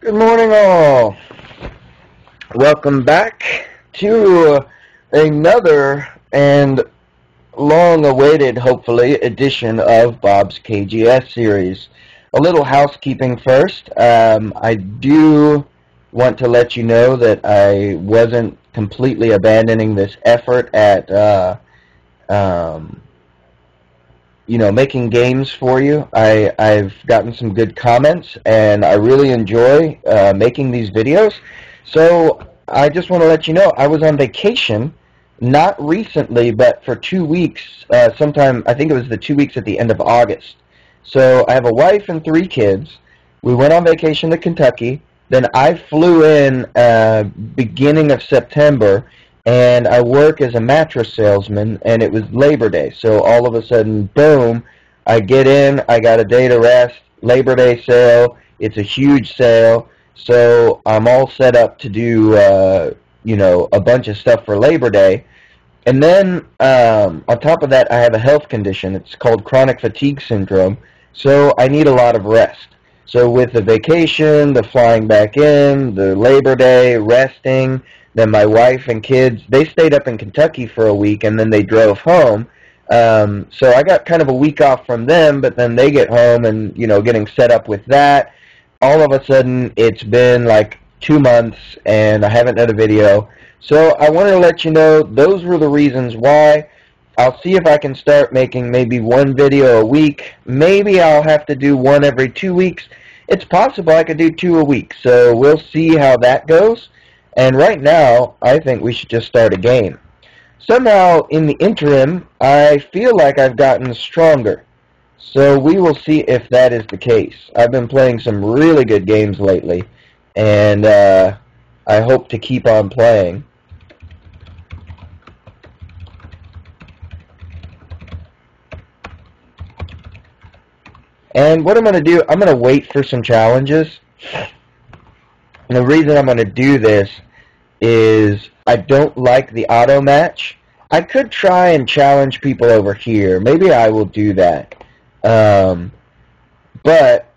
Good morning, all. Welcome back to another and long-awaited, hopefully, edition of Bob's KGS series. A little housekeeping first. I do want to let you know that I wasn't completely abandoning this effort at um, making games for you. I've gotten some good comments, and I really enjoy making these videos. So I just want to let you know I was on vacation, not recently, but for 2 weeks, sometime, I think it was the 2 weeks at the end of August. So I have a wife and 3 kids. We went on vacation to Kentucky. Then I flew in beginning of September, and I work as a mattress salesman, and it was Labor Day. So all of a sudden, boom, I get in, I got a day to rest, Labor Day sale, it's a huge sale, so I'm all set up to do, a bunch of stuff for Labor Day. And then, on top of that, I have a health condition. It's called chronic fatigue syndrome, so I need a lot of rest. So with the vacation, the flying back in, the Labor Day, resting, then my wife and kids, they stayed up in Kentucky for a week, and then they drove home. So I got kind of a week off from them, but then they get home and, getting set up with that. All of a sudden, it's been like 2 months, and I haven't done a video. So I wanted to let you know those were the reasons why. I'll see if I can start making maybe one video a week. Maybe I'll have to do one every 2 weeks. It's possible I could do two a week, so we'll see how that goes. And right now, I think we should just start a game. Somehow, in the interim, I feel like I've gotten stronger. So we will see if that is the case. I've been playing some really good games lately, and I hope to keep on playing. And what I'm going to do, I'm going to wait for some challenges. And the reason I'm going to do this is I don't like the auto match. I could try and challenge people over here. Maybe I will do that. But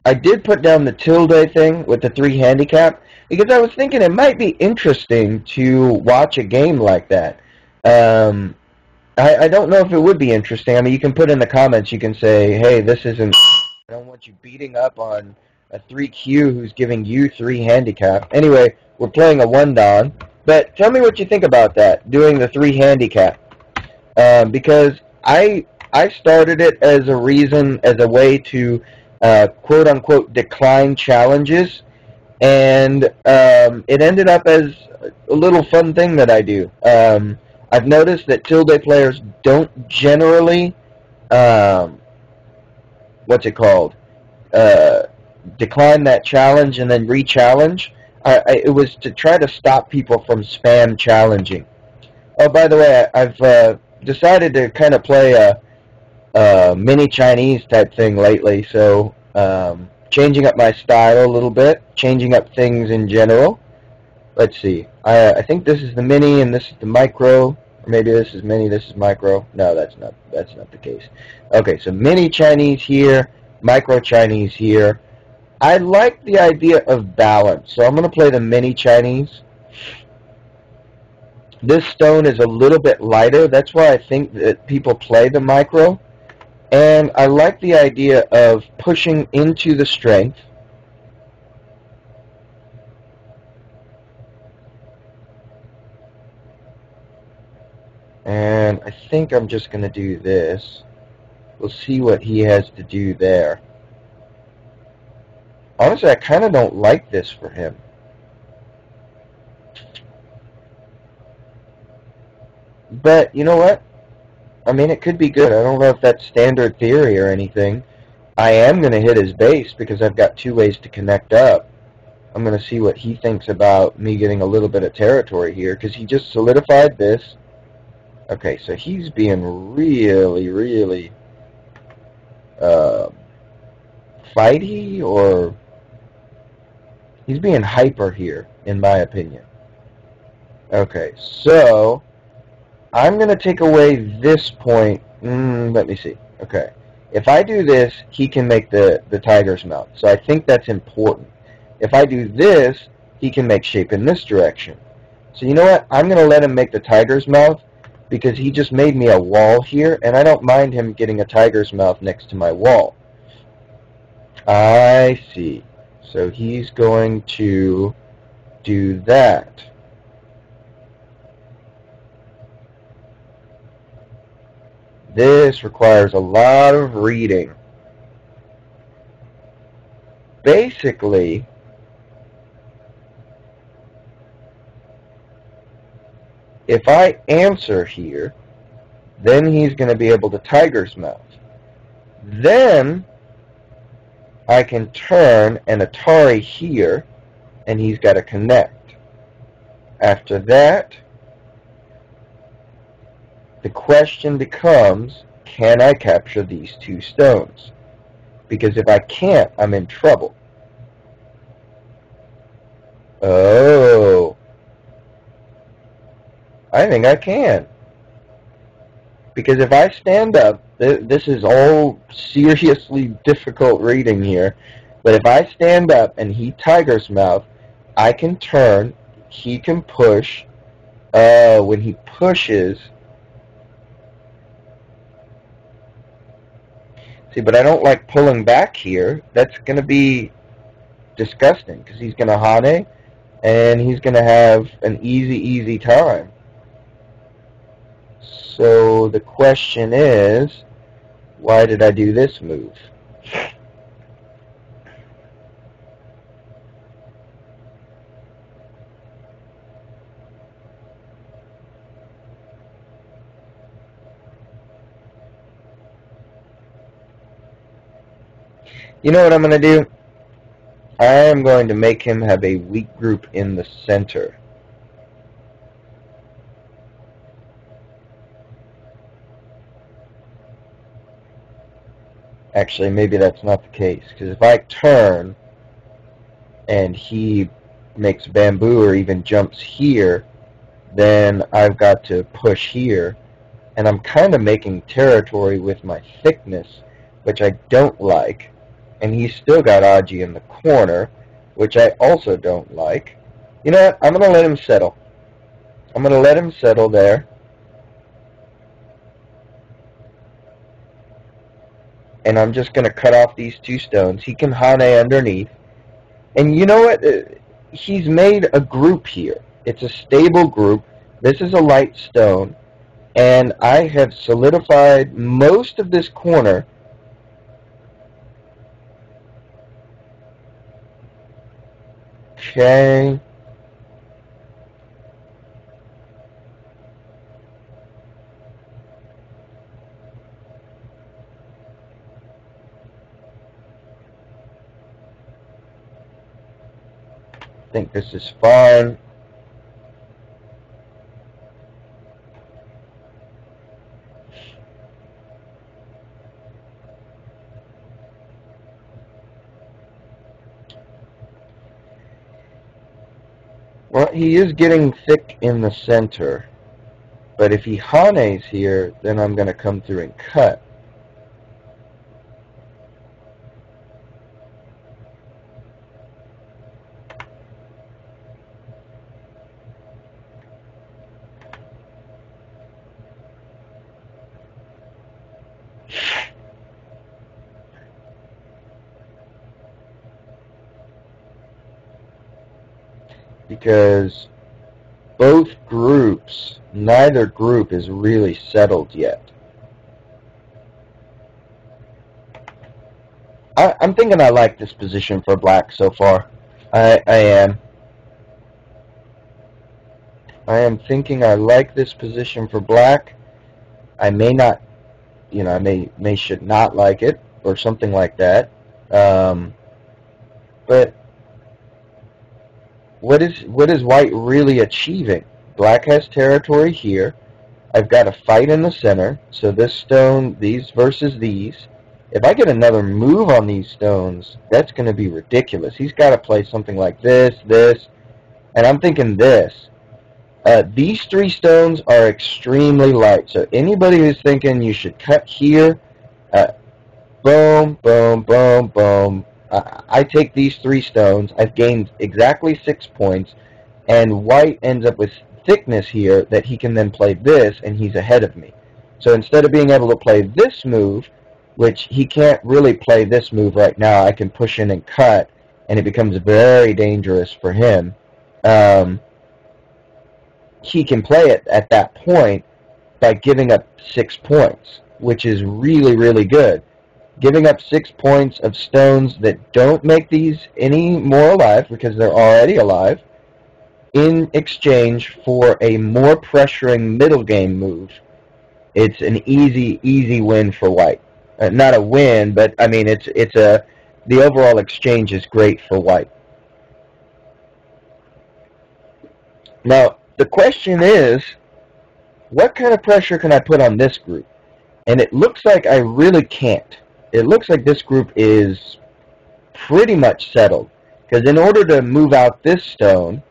I did put down the tilde thing with the 3 handicap because I was thinking it might be interesting to watch a game like that. I don't know if it would be interesting. I mean, you can put in the comments, you can say, hey, this isn't, I don't want you beating up on a 3Q who's giving you 3 handicap. Anyway, we're playing a 1-dan. But tell me what you think about that, doing the 3 handicap. Because I started it as a way to quote-unquote decline challenges. And it ended up as a little fun thing that I do. I've noticed that tilde players don't generally, decline that challenge and then re-challenge. It was to try to stop people from spam challenging. Oh, by the way, I've decided to kind of play a mini Chinese type thing lately, so changing up my style a little bit, changing up things in general. Let's see. I think this is the mini and this is the micro. Or maybe this is mini, this is micro. No, that's not the case. Okay, so mini Chinese here, micro Chinese here. I like the idea of balance, so I'm going to play the mini Chinese. This stone is a little bit lighter. That's why I think that people play the micro. And I like the idea of pushing into the strength. And I think I'm just going to do this. We'll see what he has to do there. Honestly, I kind of don't like this for him. But, you know what? I mean, it could be good. I don't know if that's standard theory or anything. I am going to hit his base because I've got 2 ways to connect up. I'm going to see what he thinks about me getting a little bit of territory here because he just solidified this. Okay, so he's being really, really fighty, or he's being hyper here, in my opinion. Okay, so I'm going to take away this point. Let me see. Okay, if I do this, he can make the tigers mount. So I think that's important. If I do this, he can make shape in this direction. So you know what? I'm going to let him make the tiger's mouth because he just made me a wall here, and I don't mind him getting a tiger's mouth next to my wall. I see. So he's going to do that. This requires a lot of reading. Basically, if I answer here, then he's going to be able to tiger's mouth. Then I can turn an Atari here, and he's got to connect. After that, the question becomes, can I capture these two stones? Because if I can't, I'm in trouble. Oh, I think I can. Because if I stand up, this is all seriously difficult reading here, but if I stand up and he tiger's mouth, I can turn, he can push. When he pushes, see, but I don't like pulling back here. That's going to be disgusting because he's going to hane and he's going to have an easy time. So the question is, why did I do this move? You know what I'm going to do? I am going to make him have a weak group in the center. Actually, maybe that's not the case, because if I turn and he makes bamboo or even jumps here, then I've got to push here, and I'm kind of making territory with my thickness, which I don't like, and he's still got Aji in the corner, which I also don't like. You know what? I'm going to let him settle. I'm going to let him settle there. And I'm just going to cut off these two stones. He can hane underneath. And you know what? He's made a group here. It's a stable group. This is a light stone. And I have solidified most of this corner. Okay. I think this is fine. Well, he is getting thick in the center. But if he hanes here, then I'm going to come through and cut. Because both groups, neither group is really settled yet. I'm thinking I like this position for black so far. I am. I am thinking I like this position for black. I may not, you know, I may should not like it or something like that. But what is white really achieving? Black has territory here. I've got a fight in the center. So this stone, these versus these. If I get another move on these stones, that's going to be ridiculous. He's got to play something like this, and I'm thinking this. These three stones are extremely light. So anybody who's thinking you should cut here, boom, boom, boom, boom, I take these 3 stones, I've gained exactly 6 points, and white ends up with thickness here that he can then play this, and he's ahead of me. So instead of being able to play this move, which he can't really play this move right now, I can push in and cut, and it becomes very dangerous for him. He can play it at that point by giving up 6 points, which is really, really good. Giving up 6 points of stones that don't make these any more alive, because they're already alive, in exchange for a more pressuring middle game move. It's an easy win for white. Not a win, but I mean the overall exchange is great for white. Now the question is, what kind of pressure can I put on this group? And it looks like I really can't. It looks like this group is pretty much settled, because in order to move out this stone,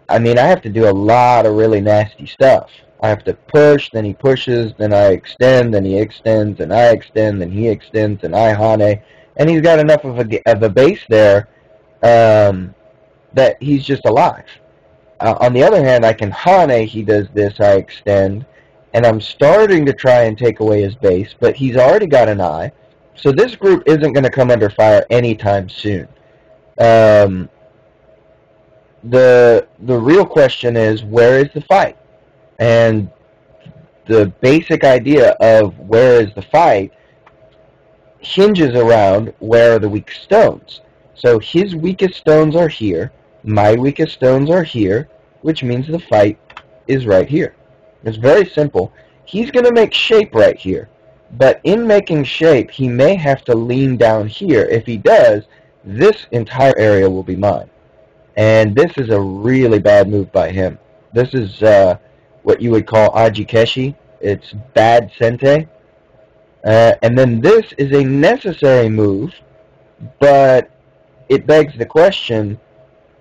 I mean, I have to do a lot of really nasty stuff. I have to push, then he pushes, then I extend, then he extends, and I extend, then he extends, and I hane. And he's got enough of a base there that he's just alive. On the other hand, I can hane, he does this, I extend, and I'm starting to try and take away his base, but he's already got an eye. So this group isn't going to come under fire anytime soon. The real question is, where is the fight? And the basic idea of where is the fight hinges around where are the weak stones. So his weakest stones are here, my weakest stones are here, which means the fight is right here. It's very simple. He's going to make shape right here, but in making shape, he may have to lean down here. If he does, this entire area will be mine. And this is a really bad move by him. This is what you would call ajikeshi. It's bad sente. And then this is a necessary move, but it begs the question,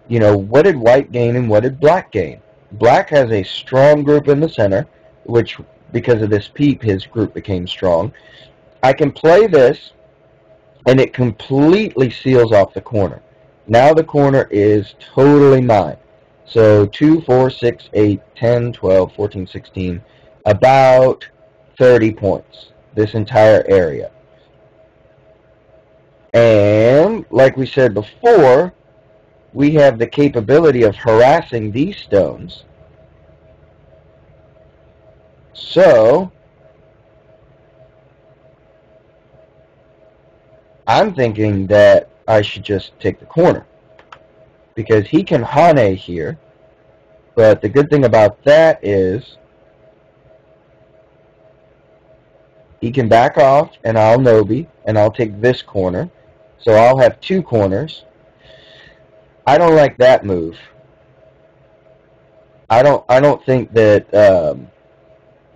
you know, what did white gain and what did black gain? Black has a strong group in the center, which, because of this peep, his group became strong. I can play this, and it completely seals off the corner. Now the corner is totally mine. So 2, 4, 6, 8, 10, 12, 14, 16, about 30 points, this entire area. And like we said before, we have the capability of harassing these stones. So I'm thinking that I should just take the corner, because he can hane here, but the good thing about that is he can back off and I'll nobi and I'll take this corner, so I'll have 2 corners. I don't like that move. I don't think that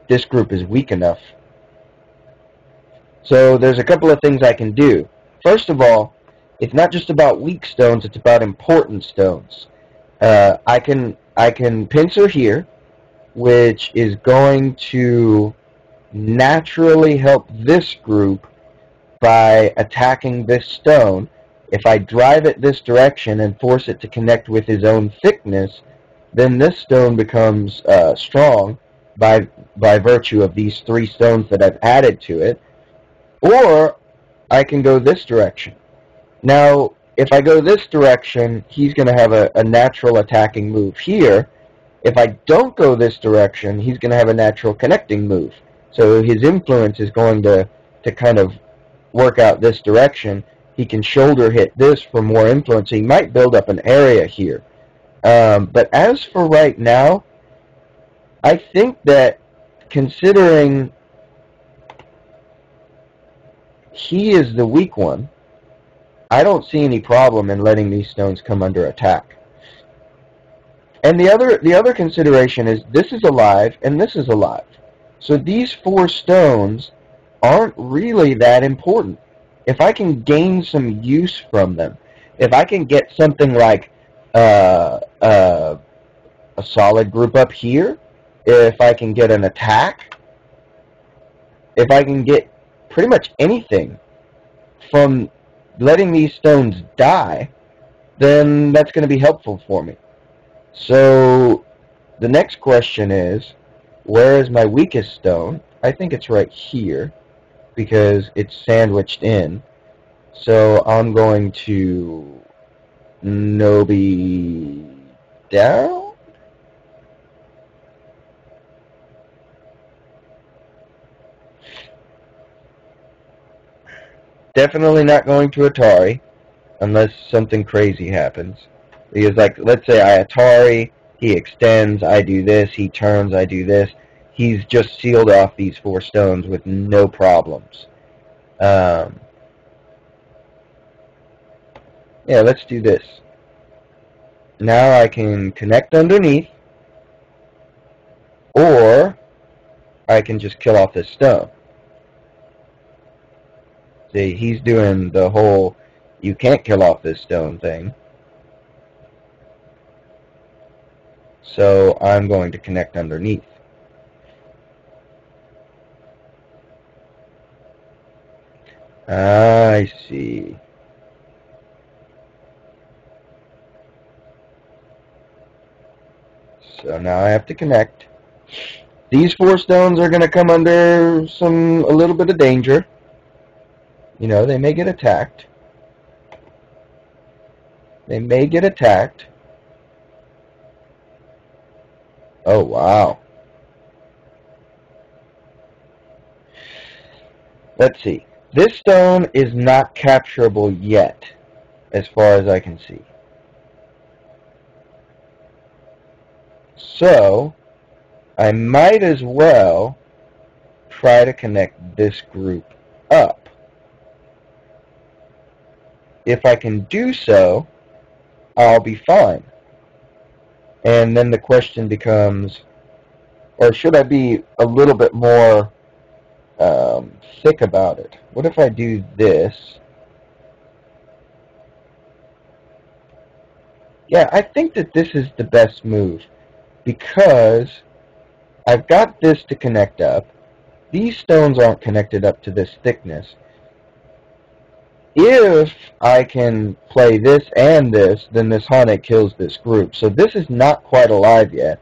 this group is weak enough. So there's a couple of things I can do. First of all, it's not just about weak stones, it's about important stones. I can pincer here, which is going to naturally help this group by attacking this stone. If I drive it this direction and force it to connect with his own thickness, then this stone becomes strong by virtue of these 3 stones that I've added to it. Or I can go this direction. Now, if I go this direction, he's going to have a natural attacking move here. If I don't go this direction, he's going to have a natural connecting move. So his influence is going to kind of work out this direction. He can shoulder hit this for more influence. He might build up an area here. But as for right now, I think that considering he is the weak one, I don't see any problem in letting these stones come under attack. And the other consideration is this is alive and this is alive. So these 4 stones aren't really that important. If I can gain some use from them, if I can get something like a solid group up here, if I can get an attack, if I can get pretty much anything from letting these stones die, then that's going to be helpful for me. So the next question is, where is my weakest stone? I think it's right here because it's sandwiched in. So I'm going to Nobi down? Definitely not going to Atari unless something crazy happens. Because, like, let's say I Atari, he extends, I do this, he turns, I do this. He's just sealed off these 4 stones with no problems. Yeah, let's do this. Now I can connect underneath, or I can just kill off this stone. See, he's doing the whole you can't kill off this stone thing. So I'm going to connect underneath. I see. So now I have to connect. These 4 stones are going to come under a little bit of danger. You know, they may get attacked. They may get attacked. Oh, wow. Let's see. This stone is not capturable yet, as far as I can see. So, I might as well try to connect this group up. If I can do so, I'll be fine. And then the question becomes, or should I be a little bit more thick about it? What if I do this? Yeah, I think that this is the best move because I've got this to connect up. These stones aren't connected up to this thickness. If I can play this and this, then this Hane kills this group. So this is not quite alive yet.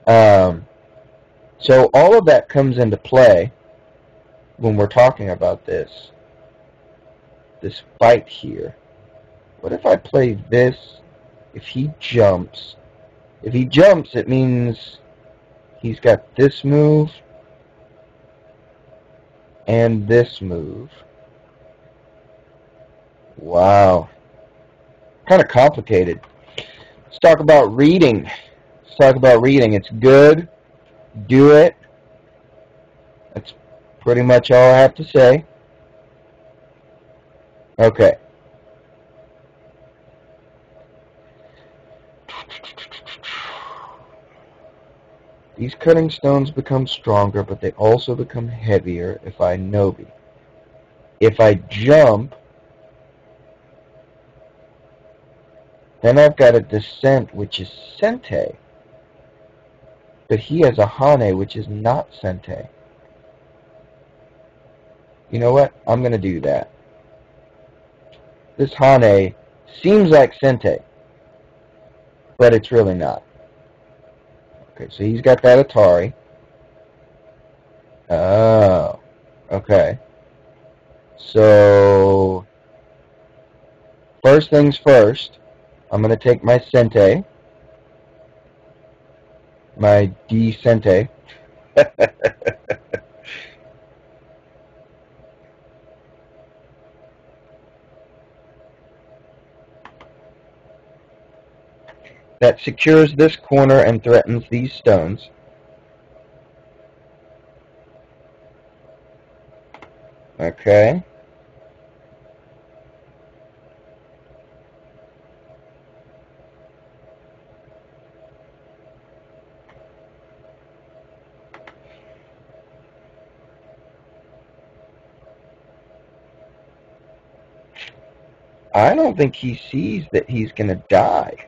So all of that comes into play when we're talking about this fight here. What if I play this? If he jumps, it means he's got this move and this move. Wow. Kind of complicated. Let's talk about reading. It's good. Do it. That's pretty much all I have to say. Okay. These cutting stones become stronger, but they also become heavier if I Nobi. If I jump, then I've got a descent, which is Sente. But he has a Hane, which is not Sente. You know what? I'm going to do that. This Hane seems like Sente, but it's really not. Okay, so he's got that Atari. Oh, okay. So, first things first, I'm going to take my Sente, my D Sente. That secures this corner and threatens these stones. Okay. I don't think he sees that he's going to die.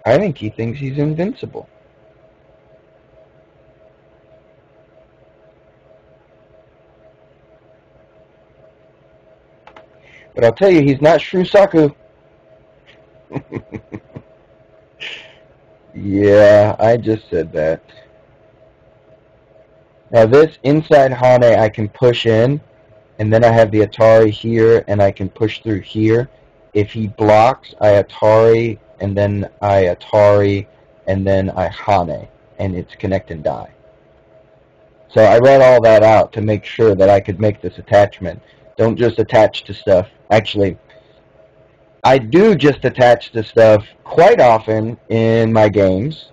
I think he thinks he's invincible. But I'll tell you, he's not Shrusaku. Yeah, I just said that. Now this inside Hane I can push in, and then I have the Atari here, and I can push through here. If he blocks, I Atari, and then I Atari, and then I Hane, and it's connect and die. So I read all that out to make sure that I could make this attachment. Don't just attach to stuff. Actually, I do just attach to stuff quite often in my games,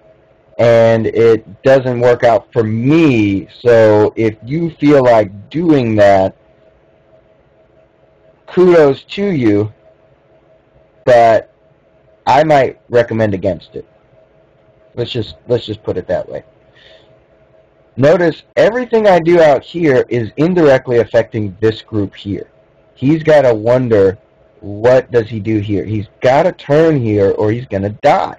and it doesn't work out for me. So if you feel like doing that, kudos to you, but I might recommend against it. Let's just put it that way. Notice everything I do out here is indirectly affecting this group here. He's got to wonder, what does he do here? He's got to turn here or he's going to die.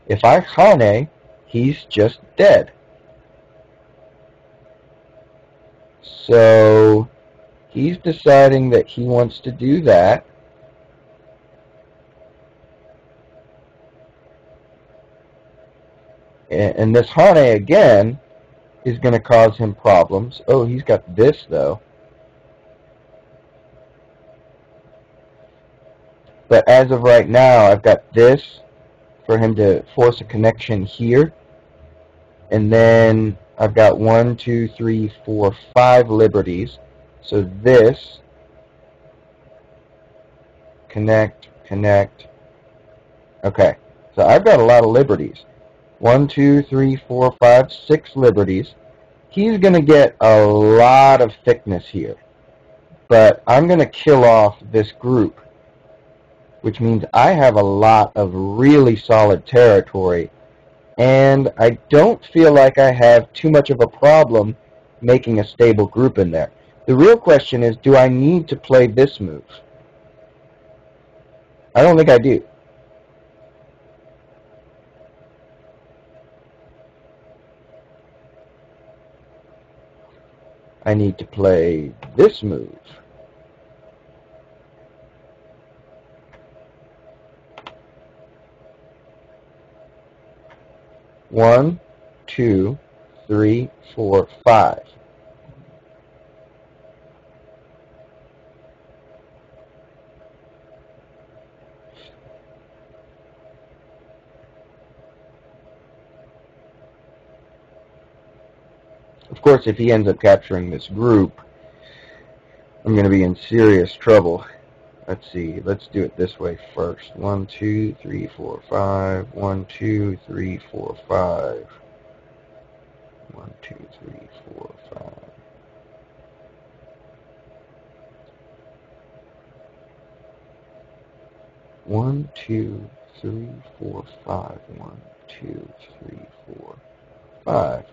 If I Hane, he's just dead. So he's deciding that he wants to do that. And this Hane again is going to cause him problems. Oh, he's got this though. But as of right now, I've got this for him to force a connection here. And then I've got 1, 2, 3, 4, 5 liberties. So this, connect, connect. Okay, so I've got a lot of liberties. 1, 2, 3, 4, 5, 6 liberties. He's going to get a lot of thickness here. But I'm going to kill off this group, which means I have a lot of really solid territory. And I don't feel like I have too much of a problem making a stable group in there. The real question is, do I need to play this move? I don't think I do. I need to play this move. One, 2, 3, 4, 5. Of course, if he ends up capturing this group, I'm going to be in serious trouble. Let's see. Let's do it this way first. 1, 2, 3, 4, 5. 1, 2, 3, 4, 5. 1, 2, 3, 4, 5. One, 2, 3, 4, 5. 1, 2, 3, 4, 5.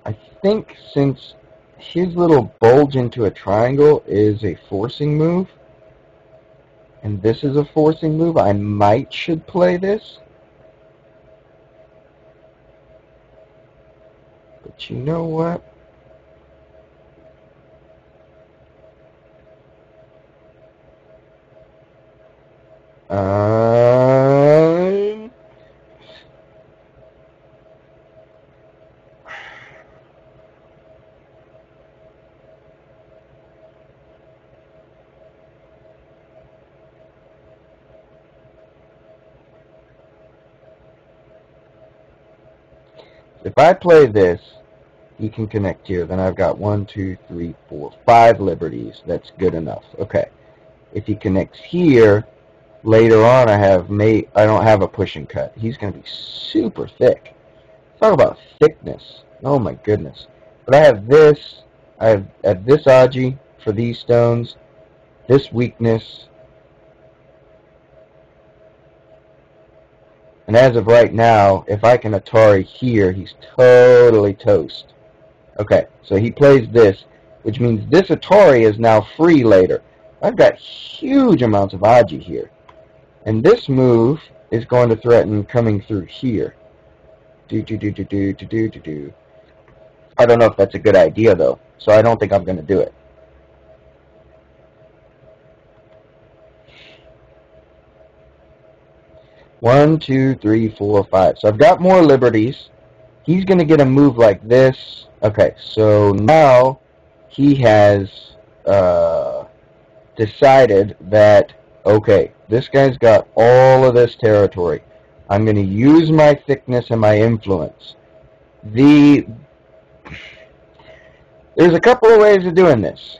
I think since his little bulge into a triangle is a forcing move, and this is a forcing move, I should play this. But you know what? If I play this, he can connect here. Then I've got 1, 2, 3, 4, 5 liberties. That's good enough. Okay. If he connects here, later on I don't have a push and cut. He's going to be super thick. Talk about thickness. Oh my goodness. But I have this. I have this Aji for these stones. This weakness. And as of right now, if I can Atari here, he's totally toast. Okay, so he plays this, which means this Atari is now free later. I've got huge amounts of Aji here. And this move is going to threaten coming through here. Do. I don't know if that's a good idea, though, so I don't think I'm going to do it. One, two, three, four, five. So I've got more liberties. He's going to get a move like this. Okay, so now he has decided that, okay, this guy's got all of this territory. I'm going to use my thickness and my influence. There's a couple of ways of doing this.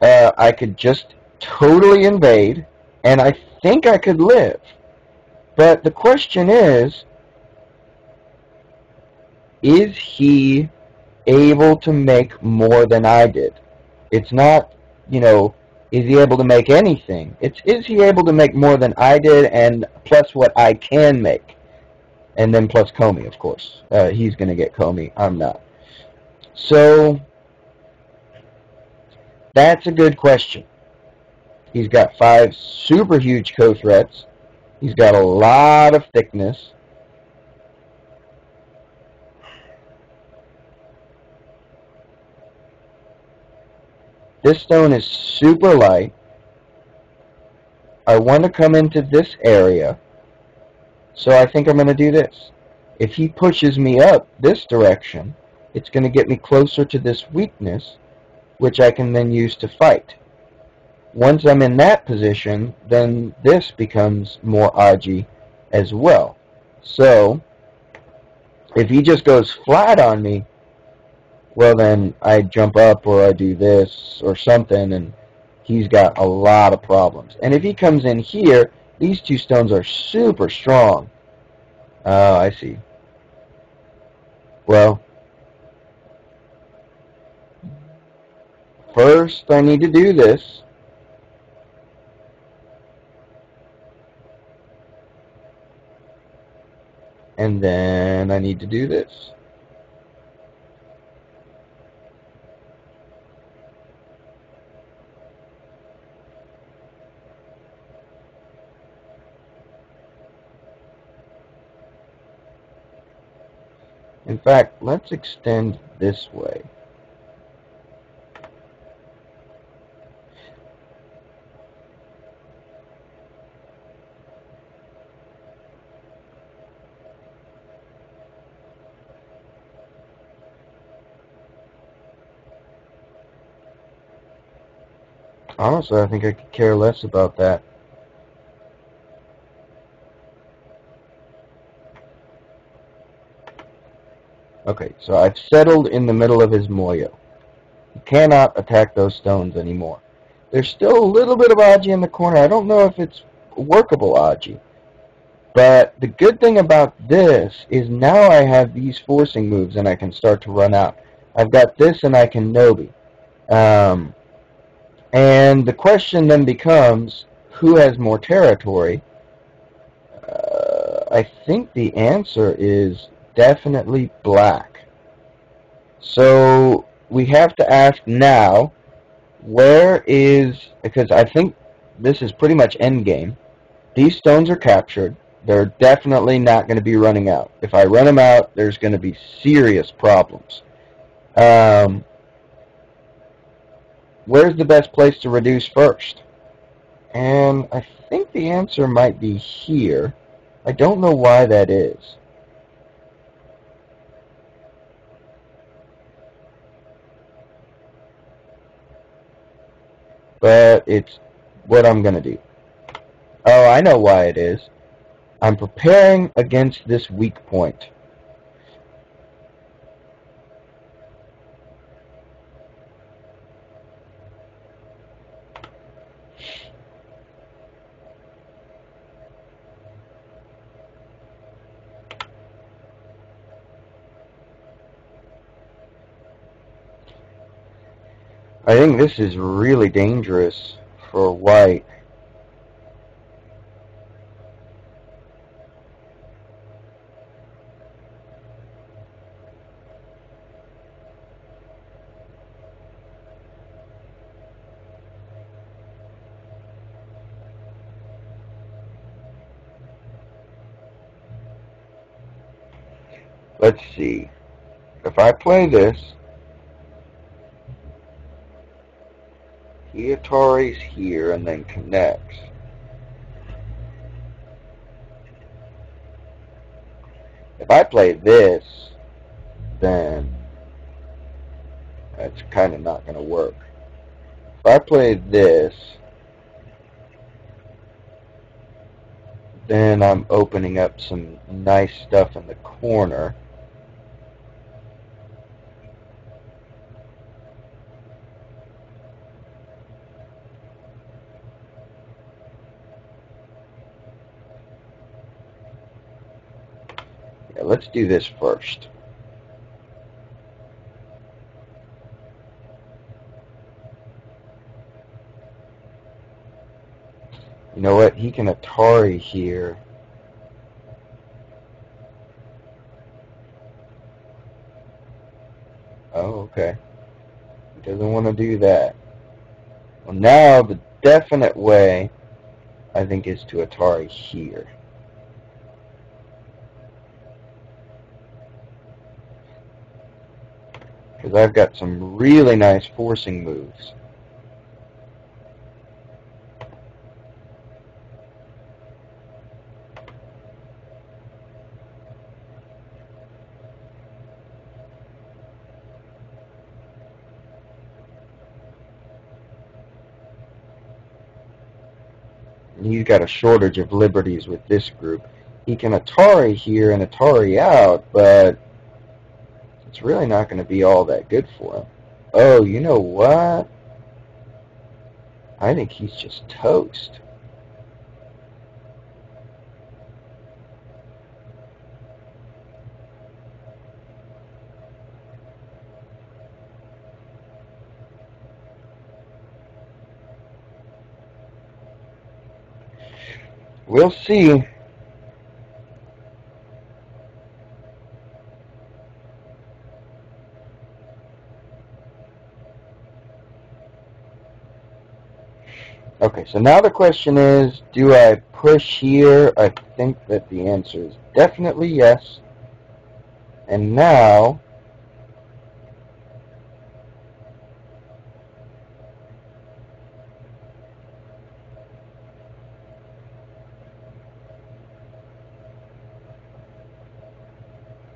I could just totally invade, and I think I could live. But the question is he able to make more than I did? It's not, is he able to make anything? It's, is he able to make more than I did and plus what I can make? And then plus Comey, of course. He's going to get Comey. I'm not. So, that's a good question. He's got 5 super huge co-threats. He's got a lot of thickness. This stone is super light. I want to come into this area, so I think I'm going to do this. If he pushes me up this direction, it's going to get me closer to this weakness, which I can then use to fight. Once I'm in that position, then this becomes more Aji as well. So, if he just goes flat on me, well then I jump up or I do this or something, and he's got a lot of problems. And if he comes in here, these 2 stones are super strong. Oh, I see. Well, first I need to do this. And then I need to do this. In fact, let's extend this way. Honestly, I think I could care less about that. Okay, so I've settled in the middle of his Moyo. He cannot attack those stones anymore. There's still a little bit of Aji in the corner. I don't know if it's workable Aji. But the good thing about this is now I have these forcing moves and I can start to run out. I've got this and I can Nobi. And the question then becomes, who has more territory? I think the answer is definitely black. So we have to ask now, where is, because I think this is pretty much endgame. These stones are captured. They're definitely not going to be running out. If I run them out, there's going to be serious problems. Where's the best place to reduce first? And I think the answer might be here. I don't know why that is. But it's what I'm going to do. Oh, I know why it is. I'm preparing against this weak point. I think this is really dangerous for white. let's see. If I play this, he Atari's here and then connects. If I play this, then that's kind of not going to work. If I play this, then I'm opening up some nice stuff in the corner. Yeah, let's do this first. You know what? He can Atari here. Oh, okay. He doesn't want to do that. Well, now the definite way, I think, is to Atari here. Because I've got some really nice forcing moves. He's got a shortage of liberties with this group. He can Atari here and Atari out, but it's really not going to be all that good for him. Oh, you know what? I think he's just toast. We'll see. Okay, so now the question is, do I push here? I think that the answer is definitely yes. And now,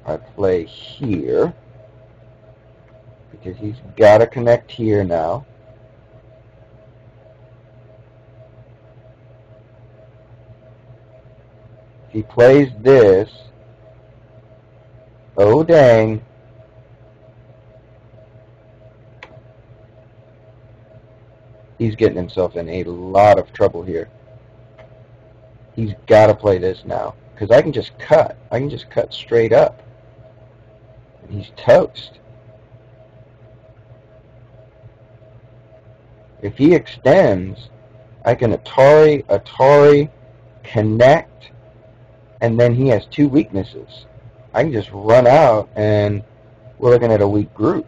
I play here, because he's got to connect here now. If he plays this, oh dang, he's getting himself in a lot of trouble here. He's got to play this now, because I can just cut. I can just cut straight up. And he's toast. If he extends, I can Atari, connect, and then he has two weaknesses. I can just run out, and we're looking at a weak group.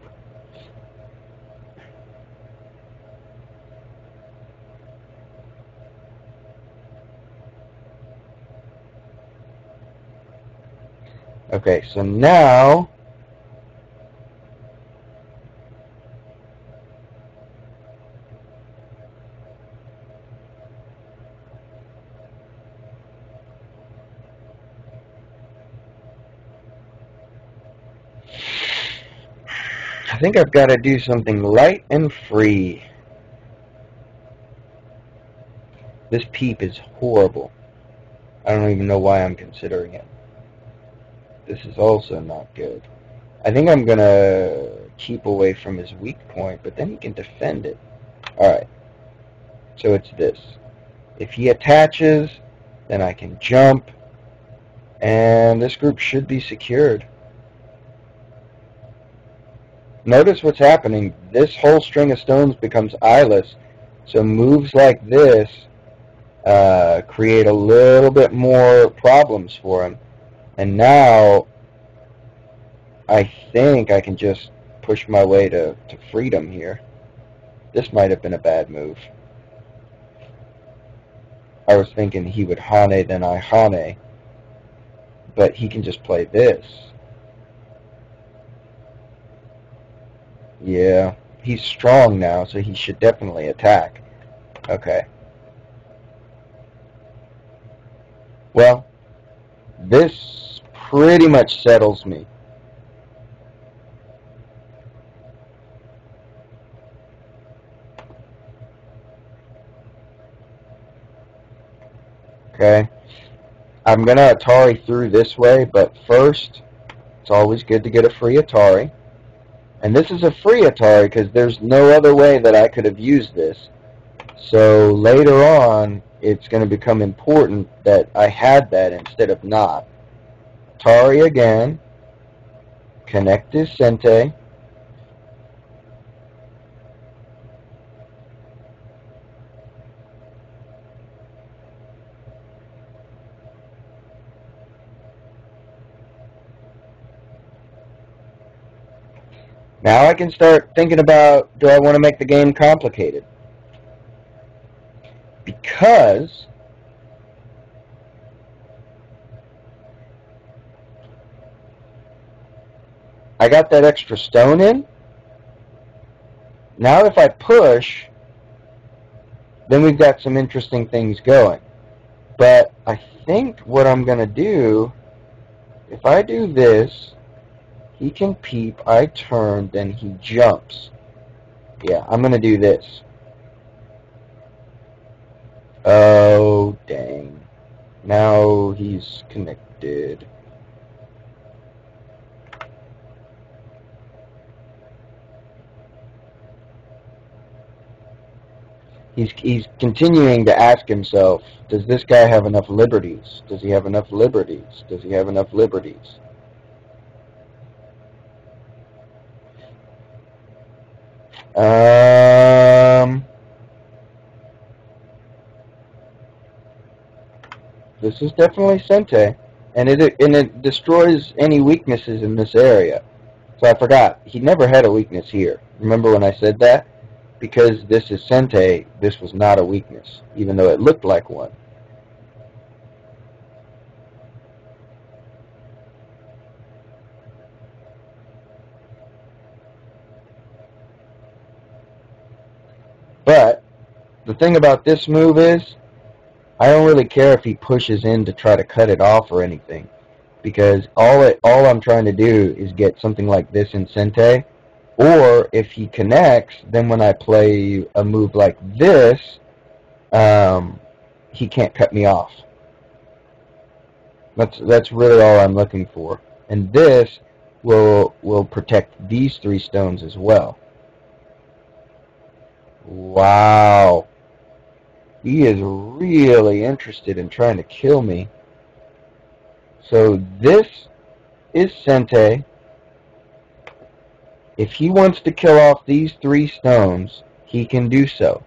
Okay, so now I think I've got to do something light and free. This peep is horrible. I don't even know why I'm considering it. This is also not good. I think I'm going to keep away from his weak point, but then he can defend it. Alright, so it's this. If he attaches, then I can jump, and this group should be secured. Notice what's happening. This whole string of stones becomes eyeless, so moves like this create a little bit more problems for him. And now I think I can just push my way to freedom here. This might have been a bad move. I was thinking he would Hane, then I Hane. But he can just play this. Yeah, he's strong now, so he should definitely attack. Okay. Well, this pretty much settles me. Okay. I'm going to Atari through this way, but first, it's always good to get a free Atari. And this is a free Atari because there's no other way that I could have used this. So later on, it's going to become important that I had that instead of not. Atari again. Connect this Sente. Now I can start thinking about, do I want to make the game complicated? Because I got that extra stone in. Now if I push, then we've got some interesting things going. But I think what I'm going to do, if I do this, he can peep, I turn, then he jumps. Yeah, I'm going to do this. Oh, dang. Now he's connected. He's continuing to ask himself, does this guy have enough liberties? Does he have enough liberties? Does he have enough liberties? This is definitely Sente, and it destroys any weaknesses in this area. So I forgot, he never had a weakness here. Remember when I said that? Because this is Sente, this was not a weakness, even though it looked like one. But the thing about this move is, I don't really care if he pushes in to try to cut it off or anything, because all I'm trying to do is get something like this in Sente, or if he connects, then when I play a move like this, he can't cut me off. That's really all I'm looking for, and this will protect these 3 stones as well. Wow. He is really interested in trying to kill me. So this is Sente. If he wants to kill off these 3 stones, he can do so.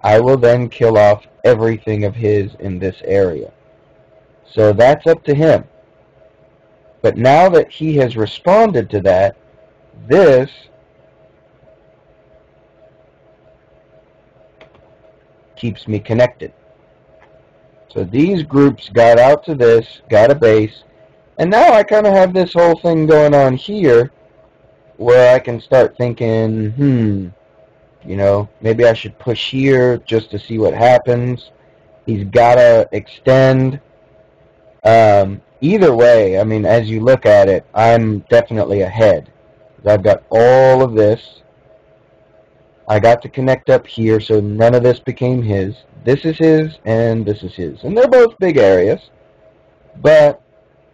I will then kill off everything of his in this area. So that's up to him. But now that he has responded to that, this keeps me connected. So these groups got out to this, got a base, and now I kind of have this whole thing going on here where I can start thinking, maybe I should push here just to see what happens. He's got to extend. Either way, I mean, as you look at it, I'm definitely ahead. I've got all of this. I got to connect up here, so none of this became his. This is his, and this is his. And they're both big areas, but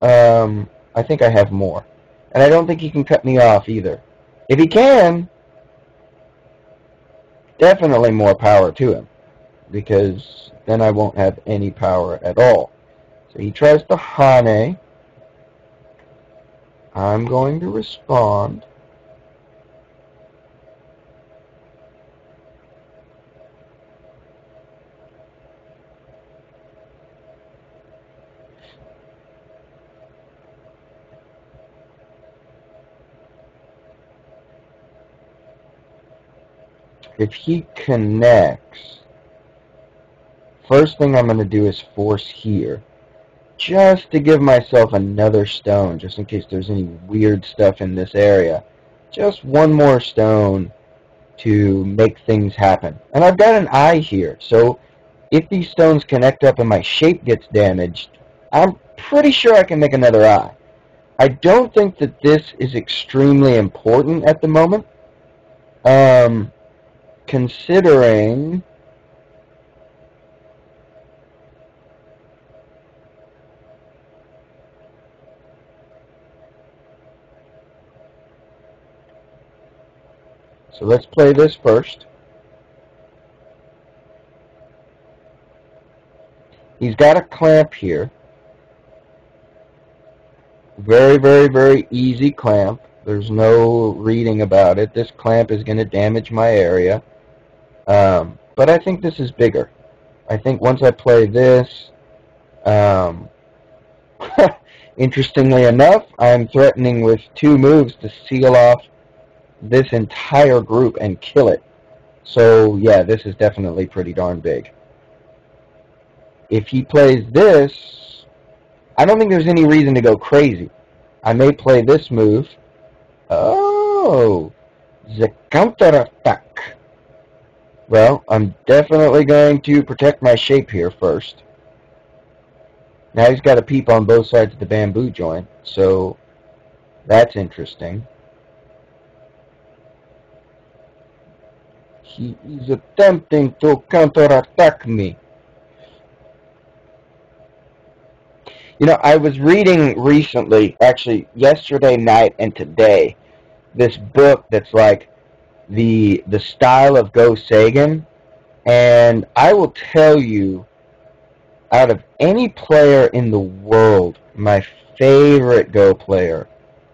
I think I have more. And I don't think he can cut me off either. If he can, definitely more power to him, because then I won't have any power at all. So he tries to Hane. I'm going to respond. If he connects, first thing I'm going to do is force here, just to give myself another stone, just in case there's any weird stuff in this area. Just one more stone to make things happen. And I've got an eye here, so if these stones connect up and my shape gets damaged, I'm pretty sure I can make another eye. I don't think that this is extremely important at the moment, considering so let's play this first. He's got a clamp here. Very, very, very easy clamp. There's no reading about it. This clamp is going to damage my area. But I think this is bigger. I think once I play this, interestingly enough, I'm threatening with 2 moves to seal off this entire group and kill it. So, yeah, this is definitely pretty darn big. If he plays this, I don't think there's any reason to go crazy. I may play this move. Oh, the counterattack. Well, I'm definitely going to protect my shape here first. Now he's got a peep on both sides of the bamboo joint, so that's interesting. He is attempting to counterattack me. You know, I was reading recently, actually yesterday night and today, this book that's like the style of Go Seigen, and I will tell you, out of any player in the world, my favorite Go player,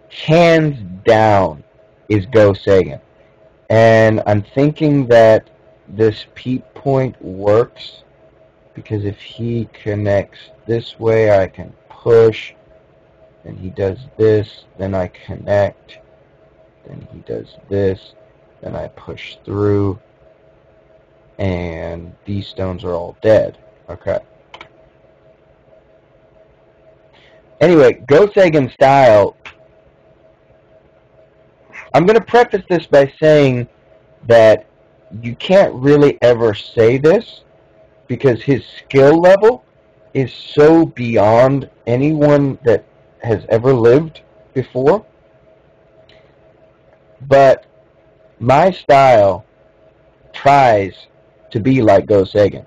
hands down, is Go Seigen. And I'm thinking that this peep point works because if he connects this way, I can push, and he does this, then I connect, then he does this, then I push through, and these stones are all dead. Okay. Anyway, Go Seigen style, I'm going to preface this by saying that you can't really ever say this because his skill level is so beyond anyone that has ever lived before. But my style tries to be like Go Seigen.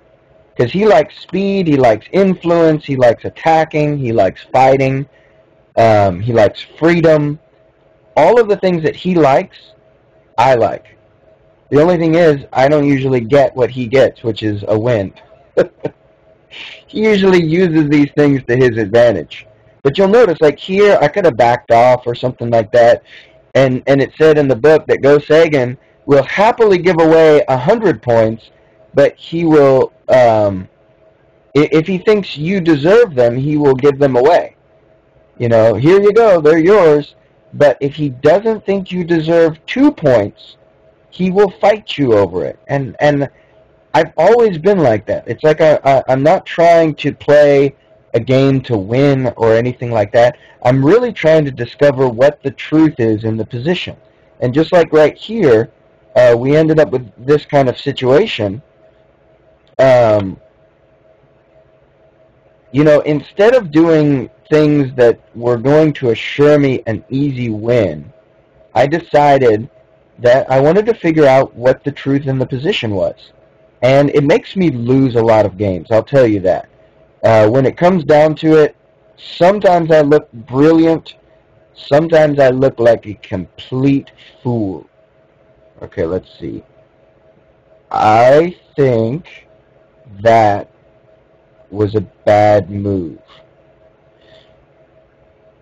Because he likes speed, he likes influence, he likes attacking, he likes fighting, he likes freedom. All of the things that he likes, I like. The only thing is, I don't usually get what he gets, which is a win. He usually uses these things to his advantage. But you'll notice, like here, I could have backed off or something like that, and it said in the book that Go Seigen will happily give away 100 points, but he will, if he thinks you deserve them, he will give them away. You know, here you go, they're yours. But if he doesn't think you deserve 2 points, he will fight you over it. And I've always been like that. It's like I'm not trying to play a game to win or anything like that. I'm really trying to discover what the truth is in the position. And just like right here, we ended up with this kind of situation. You know, instead of doing things that were going to assure me an easy win, I decided that I wanted to figure out what the truth in the position was. And it makes me lose a lot of games, I'll tell you that. When it comes down to it, sometimes I look brilliant, sometimes I look like a complete fool. Okay, let's see. I think that was a bad move.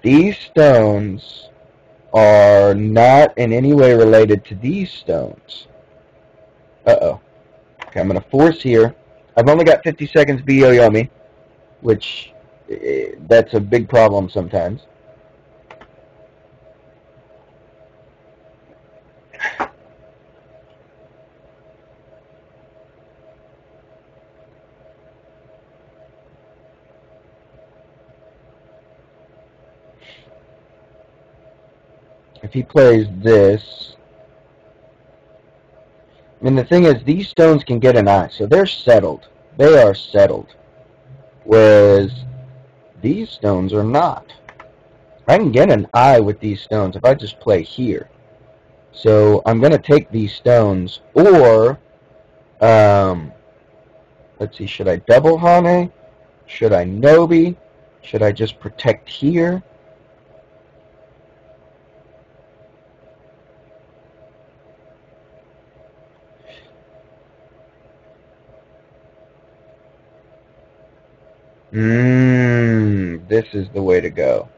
These stones are not in any way related to these stones. Uh-oh. Okay, I'm going to force here. I've only got 50 seconds Biyoyomi, which that's a big problem sometimes. If he plays this, And the thing is, these stones can get an eye, so they're settled. They are settled. Whereas these stones are not. I can get an eye with these stones if I just play here. So I'm going to take these stones, or, let's see, should I double Hane? Should I Nobi? Should I just protect here? This is the way to go.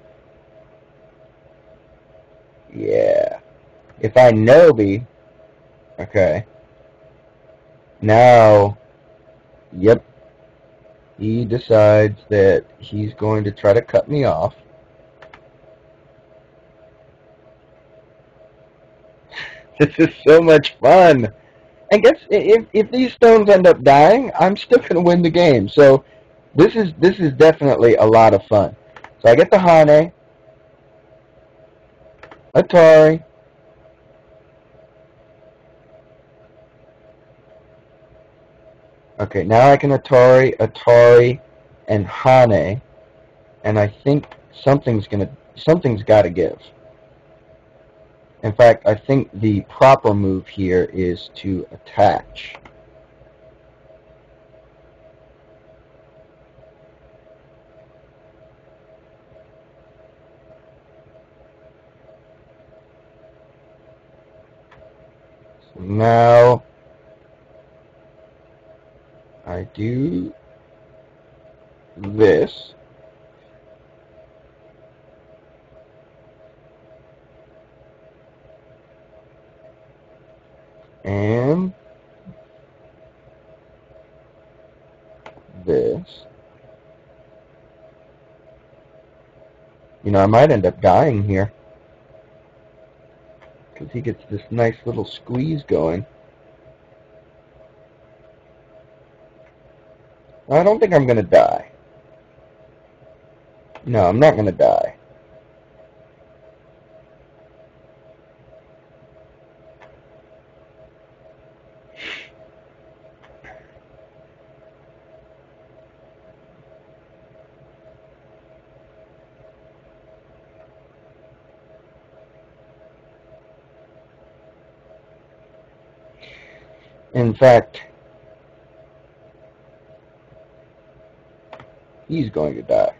Yeah. If I Nobi, okay. Now, yep, he decides that he's going to try to cut me off. This is so much fun. And guess if these stones end up dying, I'm still going to win the game. So this is definitely a lot of fun. So I get the Hane, Atari. Okay, now I can Atari, and Hane, and I think something's got to give. In fact, I think the proper move here is to attach. So now I do this. And this. You know, I might end up dying here, because he gets this nice little squeeze going. I don't think I'm going to die. No, I'm not going to die. In fact, he's going to die.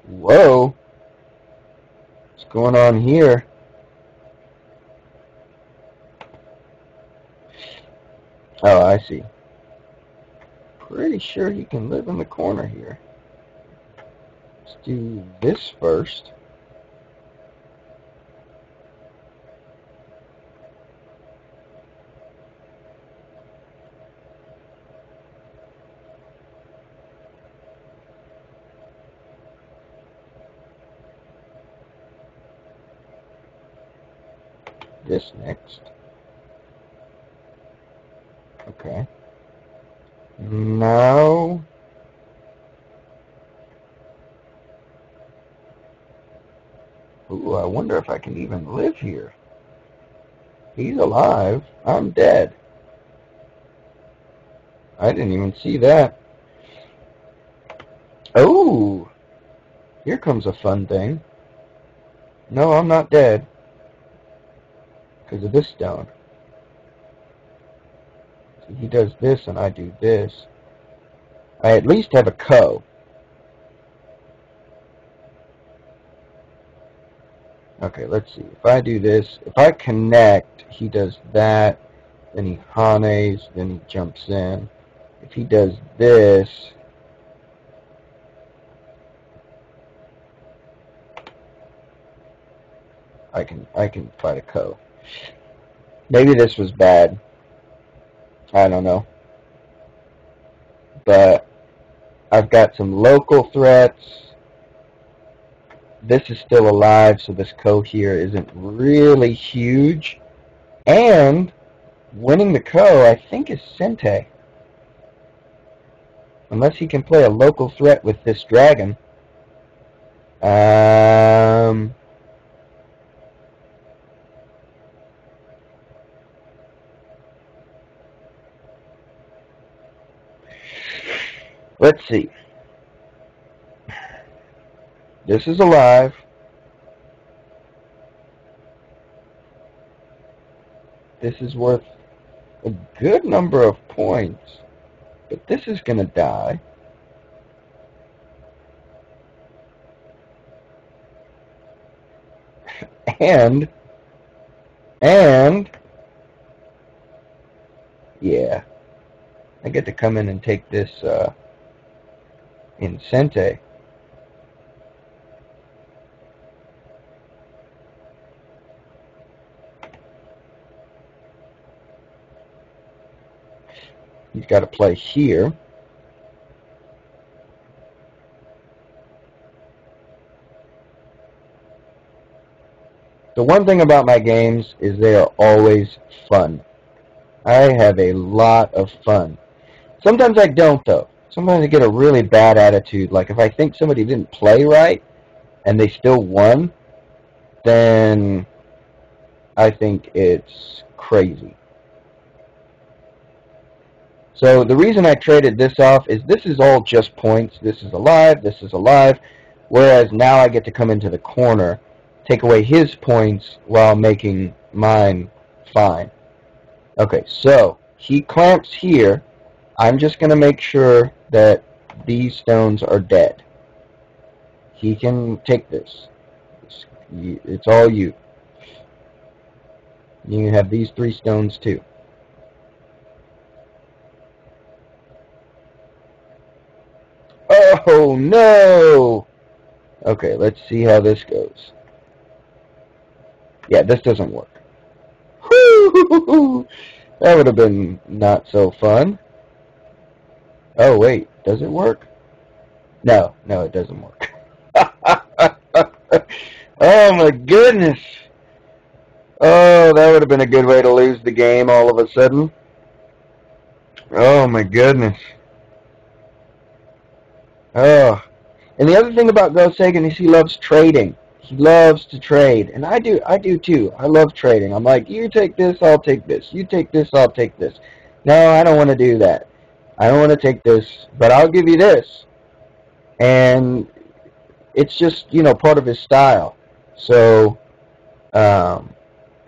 Whoa. What's going on here? Oh, I see. Pretty sure he can live in the corner here. Let's do this first. This next. Okay. Now, ooh, I wonder if I can even live here. He's alive. I'm dead. I didn't even see that. Oh, here comes a fun thing. No, I'm not dead. Because of this stone. So he does this and I do this. I at least have a Ko. Okay, let's see. If I do this, if I connect, he does that, then he Hanes, then he jumps in. If he does this, I can fight a Ko. Maybe this was bad. I don't know. But I've got some local threats. This is still alive, so this ko here isn't really huge. And winning the ko, I think, is Sente. Unless he can play a local threat with this dragon. Let's see. This is alive. This is worth a good number of points. But this is going to die. And, yeah. I get to come in and take this, in Sente. He's got to play here. The one thing about my games is they are always fun. I have a lot of fun. Sometimes I don't, though. Sometimes I get a really bad attitude. Like, if I think somebody didn't play right and they still won, then I think it's crazy. So the reason I traded this off is this is all just points. This is alive, this is alive. Whereas now I get to come into the corner, take away his points while making mine fine. Okay, so he clamps here. I'm just going to make sure that these stones are dead. He can take this. It's all you. You have these 3 stones too. Oh no! Okay, let's see how this goes. Yeah, this doesn't work. Woo! That would have been not so fun. Oh wait, does it work? No, it doesn't work. Oh my goodness! Oh, that would have been a good way to lose the game all of a sudden. Oh my goodness. Oh. And the other thing about Go Seigen is he loves trading. He loves to trade. And I do too. I love trading. I'm like, you take this, I'll take this. You take this, I'll take this. No, I don't want to do that. I don't want to take this, but I'll give you this. And it's just, part of his style. So, I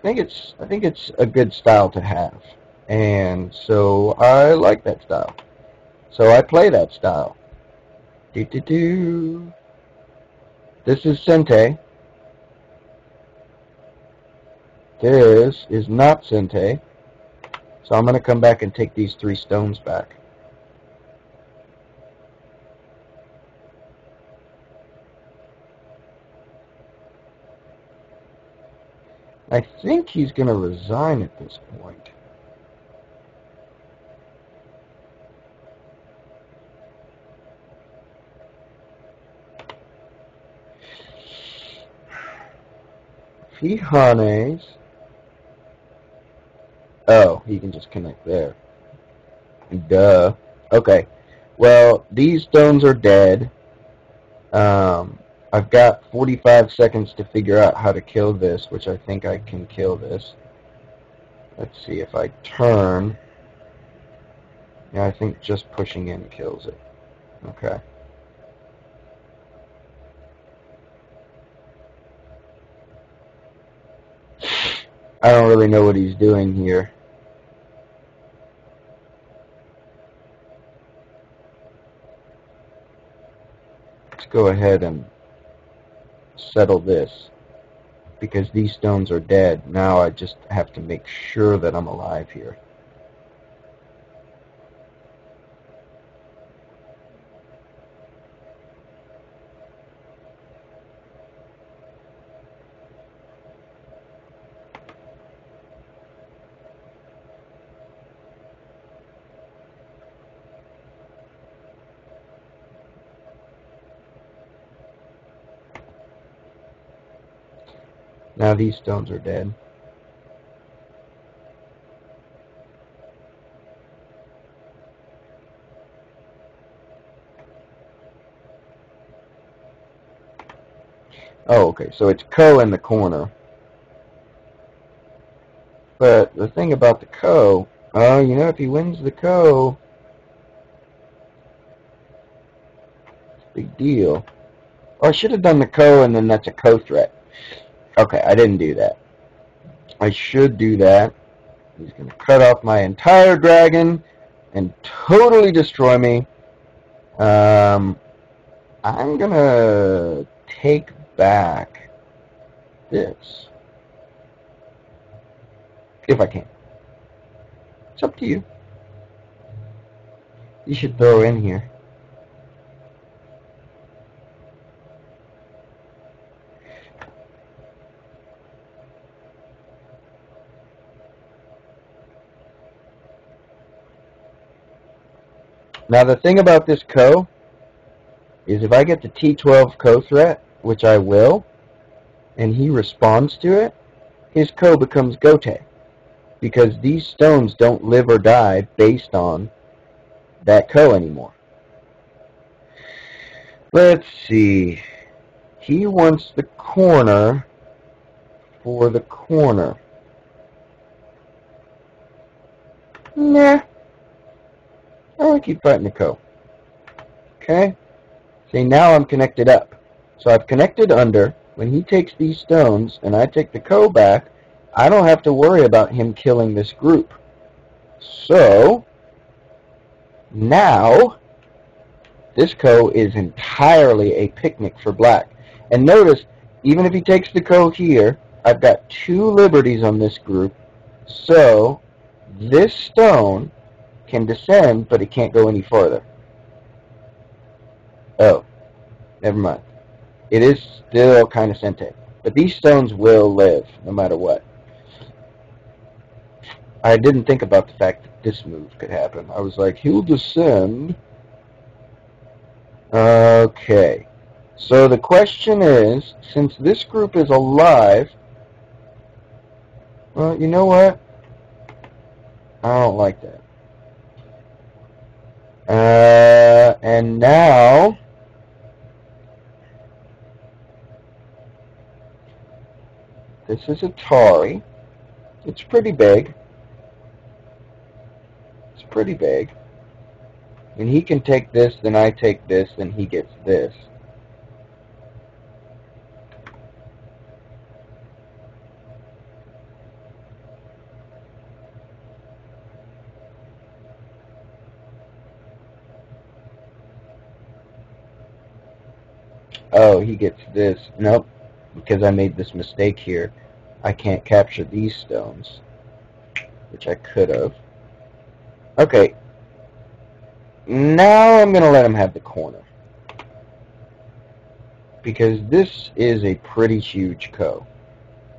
think it's a good style to have. And so I like that style. So I play that style. Do. This is Sente. This is not Sente. So I'm going to come back and take these 3 stones back. I think he's going to resign at this point. If he hanes... Oh, he can just connect there. Duh. Okay. Well, these stones are dead. I've got 45 seconds to figure out how to kill this, which I think I can kill this. Let's see if I turn. Yeah, I think just pushing in kills it. Okay. I don't really know what he's doing here. Let's go ahead and settle this. Because these stones are dead, now I just have to make sure that I'm alive here. Now these stones are dead. Oh, okay, so it's Ko in the corner. But the thing about the Ko, you know, if he wins the Ko, big deal. Oh, I should have done the Ko, and then that's a Ko threat. Okay, I didn't do that. I should do that. He's going to cut off my entire dragon and totally destroy me. I'm going to take back this. If I can. It's up to you. You should throw in here. Now the thing about this Ko is if I get the T12 Ko threat, which I will, and he responds to it, his Ko becomes Gote. Because these stones don't live or die based on that Ko anymore. Let's see. He wants the corner for the corner. Nah. I want to keep fighting the Ko. Okay? See, now I'm connected up. So I've connected under. When he takes these stones and I take the Ko back, I don't have to worry about him killing this group. So, now, this Ko is entirely a picnic for black. And notice, even if he takes the Ko here, I've got 2 liberties on this group. So, this stone can descend, but it can't go any farther. Oh, never mind. It is still kind of sentient. But these stones will live, no matter what. I didn't think about the fact that this move could happen. I was like, he'll descend. Okay. So the question is, since this group is alive, well, you know what? I don't like that. And now, this is Atari. It's pretty big. It's pretty big. When he can take this, then I take this, then he gets this. Oh, he gets this. Nope. Because I made this mistake here. I can't capture these stones. Which I could have. Okay. Now I'm going to let him have the corner. Because this is a pretty huge Ko.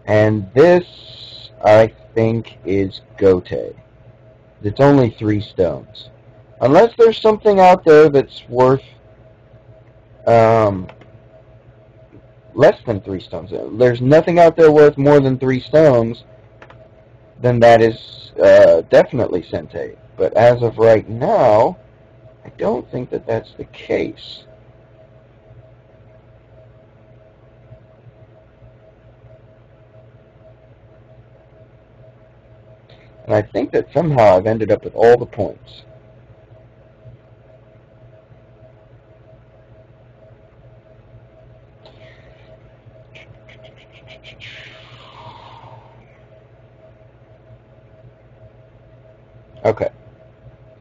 And this, I think, is Gote. It's only 3 stones. Unless there's something out there that's worth less than 3 stones. There's nothing out there worth more than 3 stones, then that is definitely sentient. But as of right now, I don't think that that's the case. And I think that somehow I've ended up with all the points. Okay.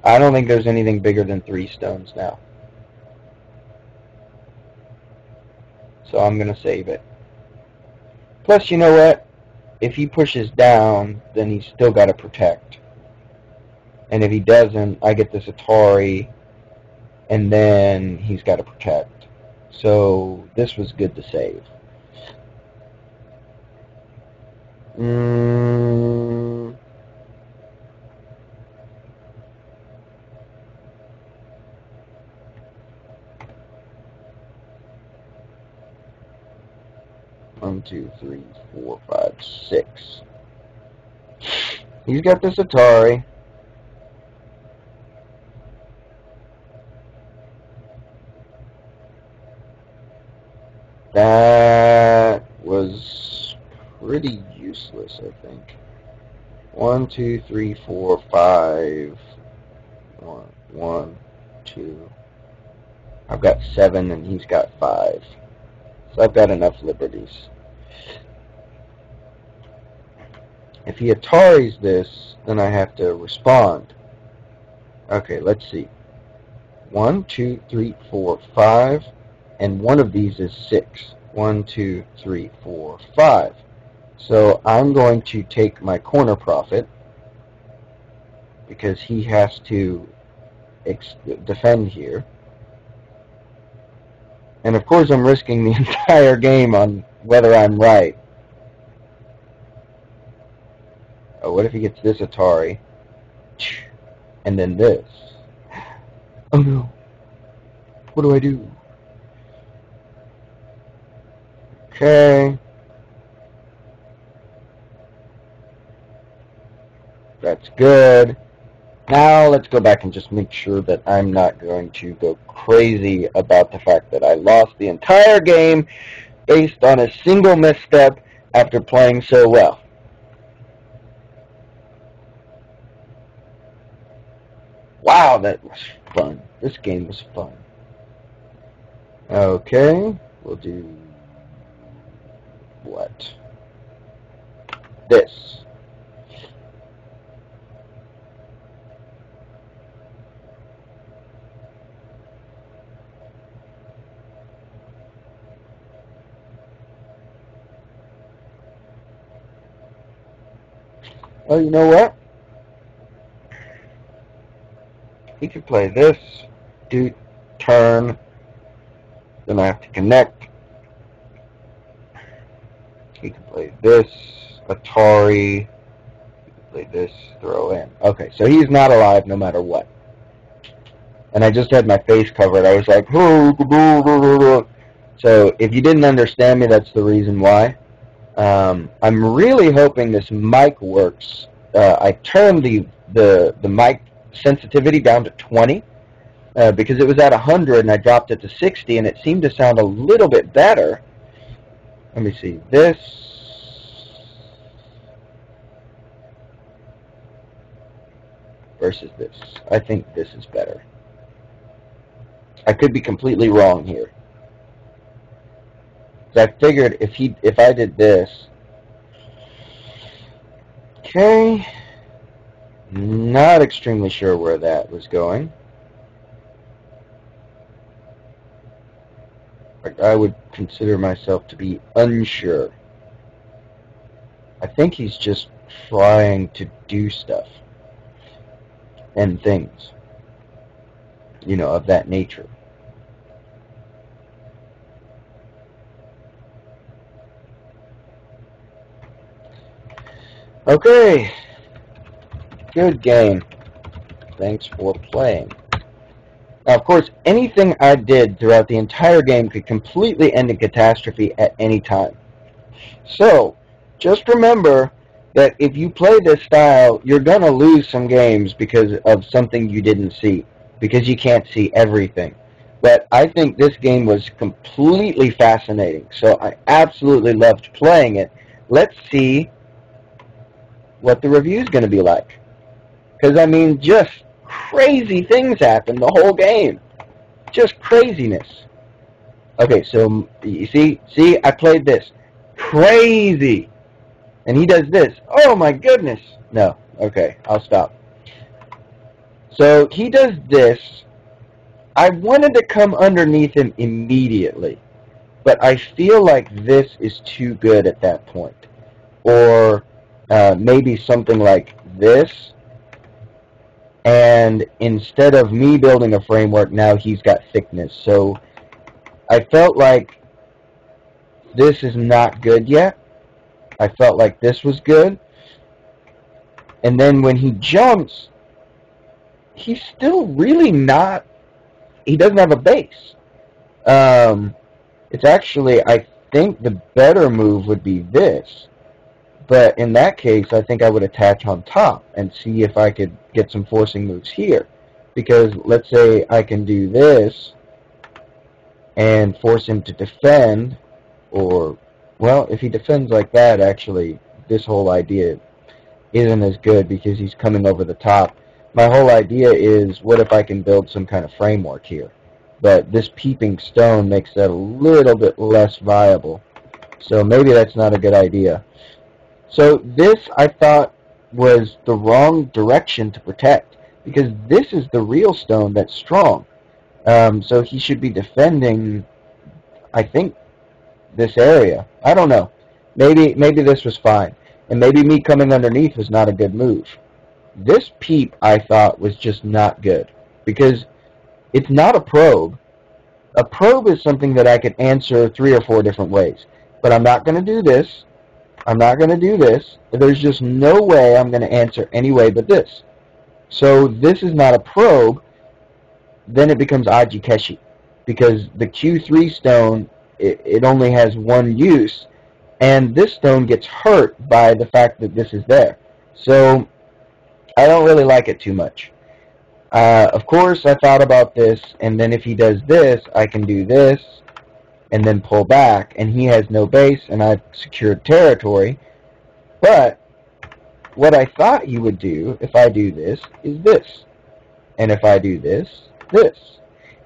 I don't think there's anything bigger than 3 stones now. So I'm going to save it. Plus, you know what? If he pushes down, then he's still got to protect. And if he doesn't, I get this Atari, and then he's got to protect. So this was good to save. 1, 2, 3, 4, 5, 6. He's got this Atari. That was pretty useless, I think. 1, 2, 3, 4, 5. 1, 2. I've got 7 and he's got 5. So I've got enough liberties. If he Ataris this, then I have to respond. Okay, let's see. 1, 2, 3, 4, 5. And one of these is 6. 1, 2, 3, 4, 5. So I'm going to take my corner profit because he has to defend here. And of course I'm risking the entire game on whether I'm right. Oh, what if he gets this Atari? And then this. Oh no. What do I do? Okay. That's good. Now let's go back and just make sure that I'm not going to go crazy about the fact that I lost the entire game based on a single misstep after playing so well. Wow, that was fun. This game was fun. Okay, we'll do what? This. Oh, you know what? He could play this, do turn, then I have to connect. He can play this, Atari, he can play this, throw in. Okay, so he's not alive no matter what. And I just had my face covered. I was like, so if you didn't understand me, that's the reason why. I'm really hoping this mic works. I turned the mic sensitivity down to 20 because it was at 100 and I dropped it to 60 and it seemed to sound a little bit better. Let me see. This versus this. I think this is better. I could be completely wrong here. So I figured if I did this. Okay. Not extremely sure where that was going. I would consider myself to be unsure. I think he's just trying to do stuff and things, you know, of that nature. Okay. Good game. Thanks for playing. Now, of course, anything I did throughout the entire game could completely end in catastrophe at any time. So, just remember that if you play this style, you're going to lose some games because of something you didn't see, because you can't see everything. But I think this game was completely fascinating, so I absolutely loved playing it. Let's see what the review is going to be like. Because, I mean, just crazy things happen the whole game. Just craziness. Okay, so you see, I played this. Crazy. And he does this. Oh my goodness. No, okay, I'll stop. So he does this. I wanted to come underneath him immediately, but I feel like this is too good at that point. Or maybe something like this. And instead of me building a framework, now he's got thickness. So I felt like this is not good yet. I felt like this was good. And then when he jumps, he's still really not, he doesn't have a base. It's actually, I think the better move would be this. But in that case, I think I would attach on top and see if I could get some forcing moves here. Because let's say I can do this and force him to defend, or, well, if he defends like that, actually, this whole idea isn't as good because he's coming over the top. My whole idea is, what if I can build some kind of framework here? But this peeping stone makes that a little bit less viable. So maybe that's not a good idea. So this, I thought, was the wrong direction to protect, because this is the real stone that's strong. So he should be defending, I think, this area. I don't know. Maybe this was fine. And maybe me coming underneath was not a good move. This peep, I thought, was just not good. Because it's not a probe. A probe is something that I could answer 3 or 4 different ways. But I'm not going to do this. I'm not going to do this. There's just no way I'm going to answer any way but this. So this is not a probe. Then it becomes Ajikeshi. Because the Q3 stone, it only has one use. And this stone gets hurt by the fact that this is there. So I don't really like it too much. Of course, I thought about this, and then if he does this, I can do this, and then pull back, and he has no base, and I've secured territory. But what I thought he would do if I do this is this. And if I do this, this.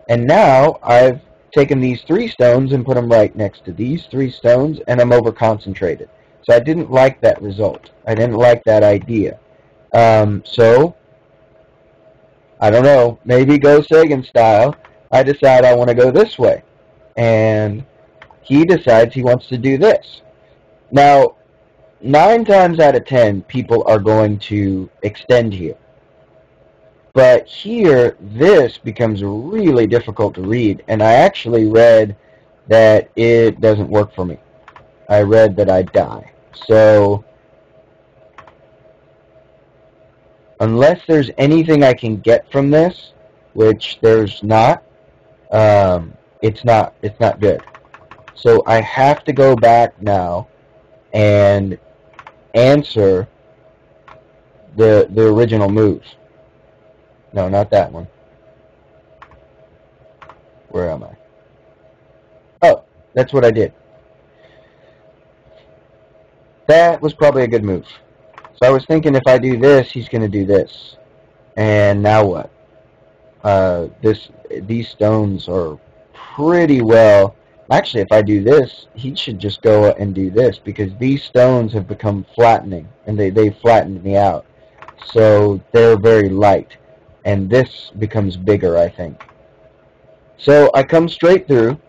And now I've taken these 3 stones and put them right next to these 3 stones, and I'm over-concentrated. So I didn't like that result. I didn't like that idea. So, I don't know, maybe Go Seigen style, I decide I want to go this way. And he decides he wants to do this. Now, 9 times out of 10, people are going to extend here. But here, this becomes really difficult to read, and I actually read that it doesn't work for me. I read that I die. So, unless there's anything I can get from this, which there's not, it's not good. So I have to go back now and answer the original move. No, not that one. Where am I? Oh, that's what I did. That was probably a good move. So I was thinking if I do this, he's going to do this. And now what? These stones are pretty well... Actually, if I do this, he should just go and do this, because these stones have become flattening, and they flattened me out. So they're very light. And this becomes bigger, I think. So I come straight through,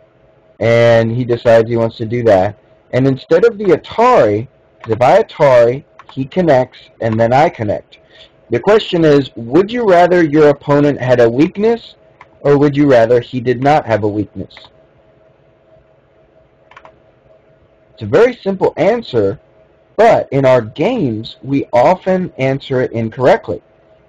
and he decides he wants to do that. And instead of the Atari, if I Atari, he connects, and then I connect. The question is, would you rather your opponent had a weakness, or would you rather he did not have a weakness? It's a very simple answer, but in our games, we often answer it incorrectly.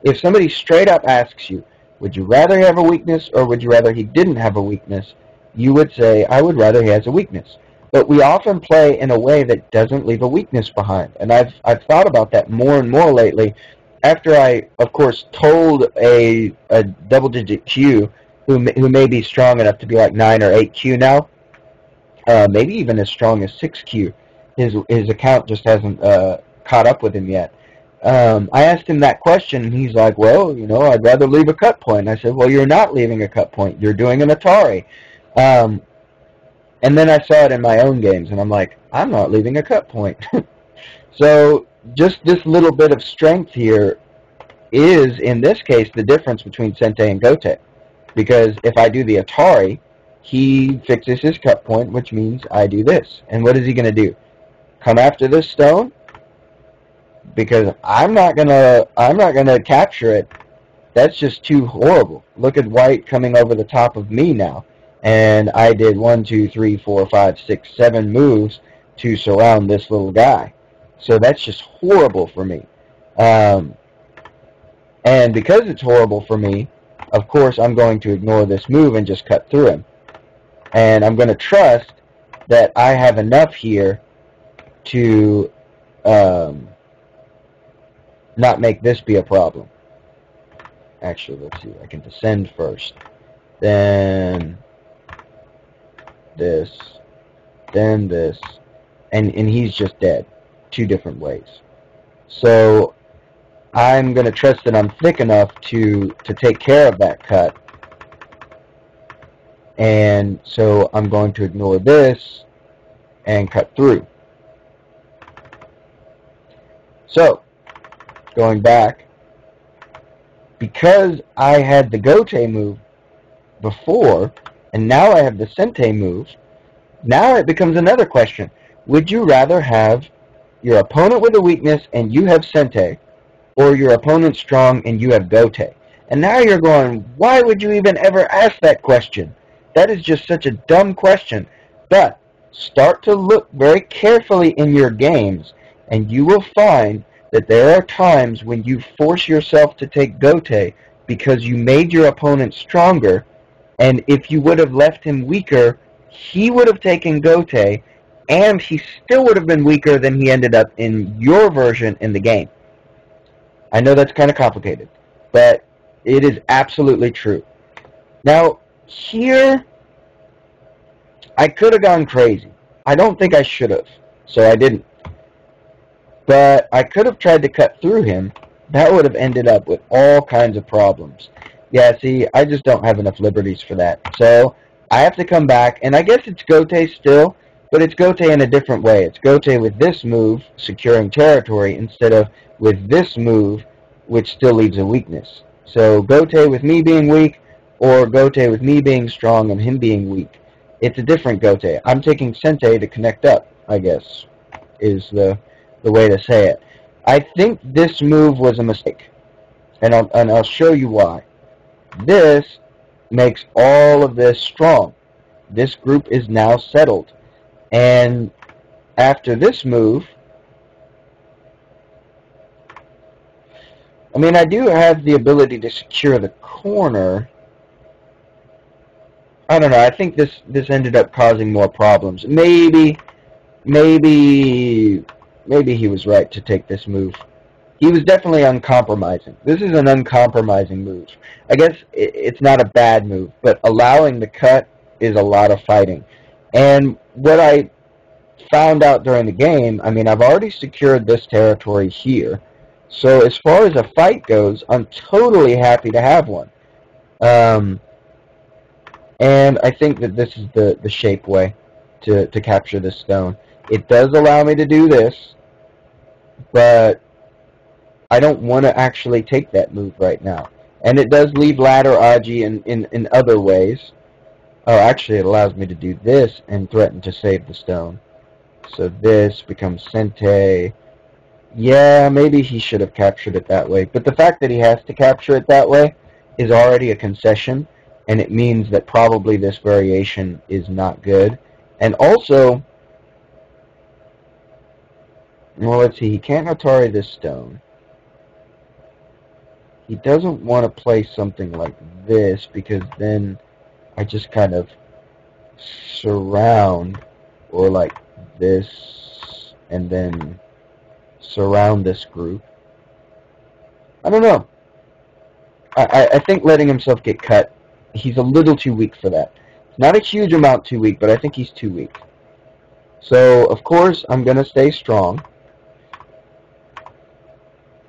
If somebody straight up asks you, would you rather have a weakness, or would you rather he didn't have a weakness, you would say, I would rather he has a weakness. But we often play in a way that doesn't leave a weakness behind. And I've thought about that more and more lately, after I, of course, told a double-digit Q who may be strong enough to be like 9 or 8 Q now, maybe even as strong as 6 Q. His account just hasn't caught up with him yet. I asked him that question, and he's like, well, I'd rather leave a cut point. I said, well, you're not leaving a cut point. You're doing an Atari. And then I saw it in my own games, and I'm like, I'm not leaving a cut point. So just this little bit of strength here is, in this case, the difference between Sente and Gote. Because if I do the Atari, he fixes his cut point, which means I do this. And what is he going to do? Come after this stone? Because I'm not gonna capture it. That's just too horrible. Look at white coming over the top of me now. And I did 1, 2, 3, 4, 5, 6, 7 moves to surround this little guy. So that's just horrible for me. And because it's horrible for me, of course I'm going to ignore this move and just cut through him. And I'm going to trust that I have enough here to not make this be a problem. Actually, let's see. I can descend first. Then this. Then this. And he's just dead. 2 different ways. So I'm going to trust that I'm thick enough to take care of that cut. And so I'm going to ignore this and cut through. So, going back, because I had the gote move before, and now I have the sente move, now it becomes another question. Would you rather have your opponent with a weakness and you have sente, or your opponent strong and you have gote? And now you're going, why would you even ever ask that question? That is just such a dumb question. But start to look very carefully in your games, and you will find that there are times when you force yourself to take gote because you made your opponent stronger, and if you would have left him weaker, he would have taken gote, and he still would have been weaker than he ended up in your version in the game. I know that's kind of complicated, but it is absolutely true. Now, here, I could have gone crazy. I don't think I should have, so I didn't. But I could have tried to cut through him. That would have ended up with all kinds of problems. Yeah, see, I just don't have enough liberties for that. So I have to come back, and I guess it's gote still, but it's gote in a different way. It's gote with this move, securing territory, instead of with this move, which still leaves a weakness. So gote with me being weak, or gote with me being strong and him being weak. It's a different gote. I'm taking sente to connect up, I guess, is the way to say it. I think this move was a mistake, and I'll show you why. This makes all of this strong. This group is now settled, and after this move, I mean, I do have the ability to secure the corner. I don't know. I think this ended up causing more problems. Maybe he was right to take this move. He was definitely uncompromising. This is an uncompromising move. I guess it's not a bad move, but allowing the cut is a lot of fighting. And what I found out during the game, I mean, I've already secured this territory here. So as far as a fight goes, I'm totally happy to have one. And I think that this is the shape way to capture this stone. It does allow me to do this, but I don't want to actually take that move right now. And it does leave ladder Aji in other ways. Oh, actually it allows me to do this and threaten to save the stone. So this becomes sente. Yeah, maybe he should have captured it that way. But the fact that he has to capture it that way is already a concession, and it means that probably this variation is not good. And also, well, let's see, he can't Atari this stone. He doesn't want to play something like this, because then I just kind of surround, or like this, and then surround this group. I don't know. I think letting himself get cut, he's a little too weak for that. Not a huge amount too weak, but I think he's too weak. So, of course, I'm going to stay strong.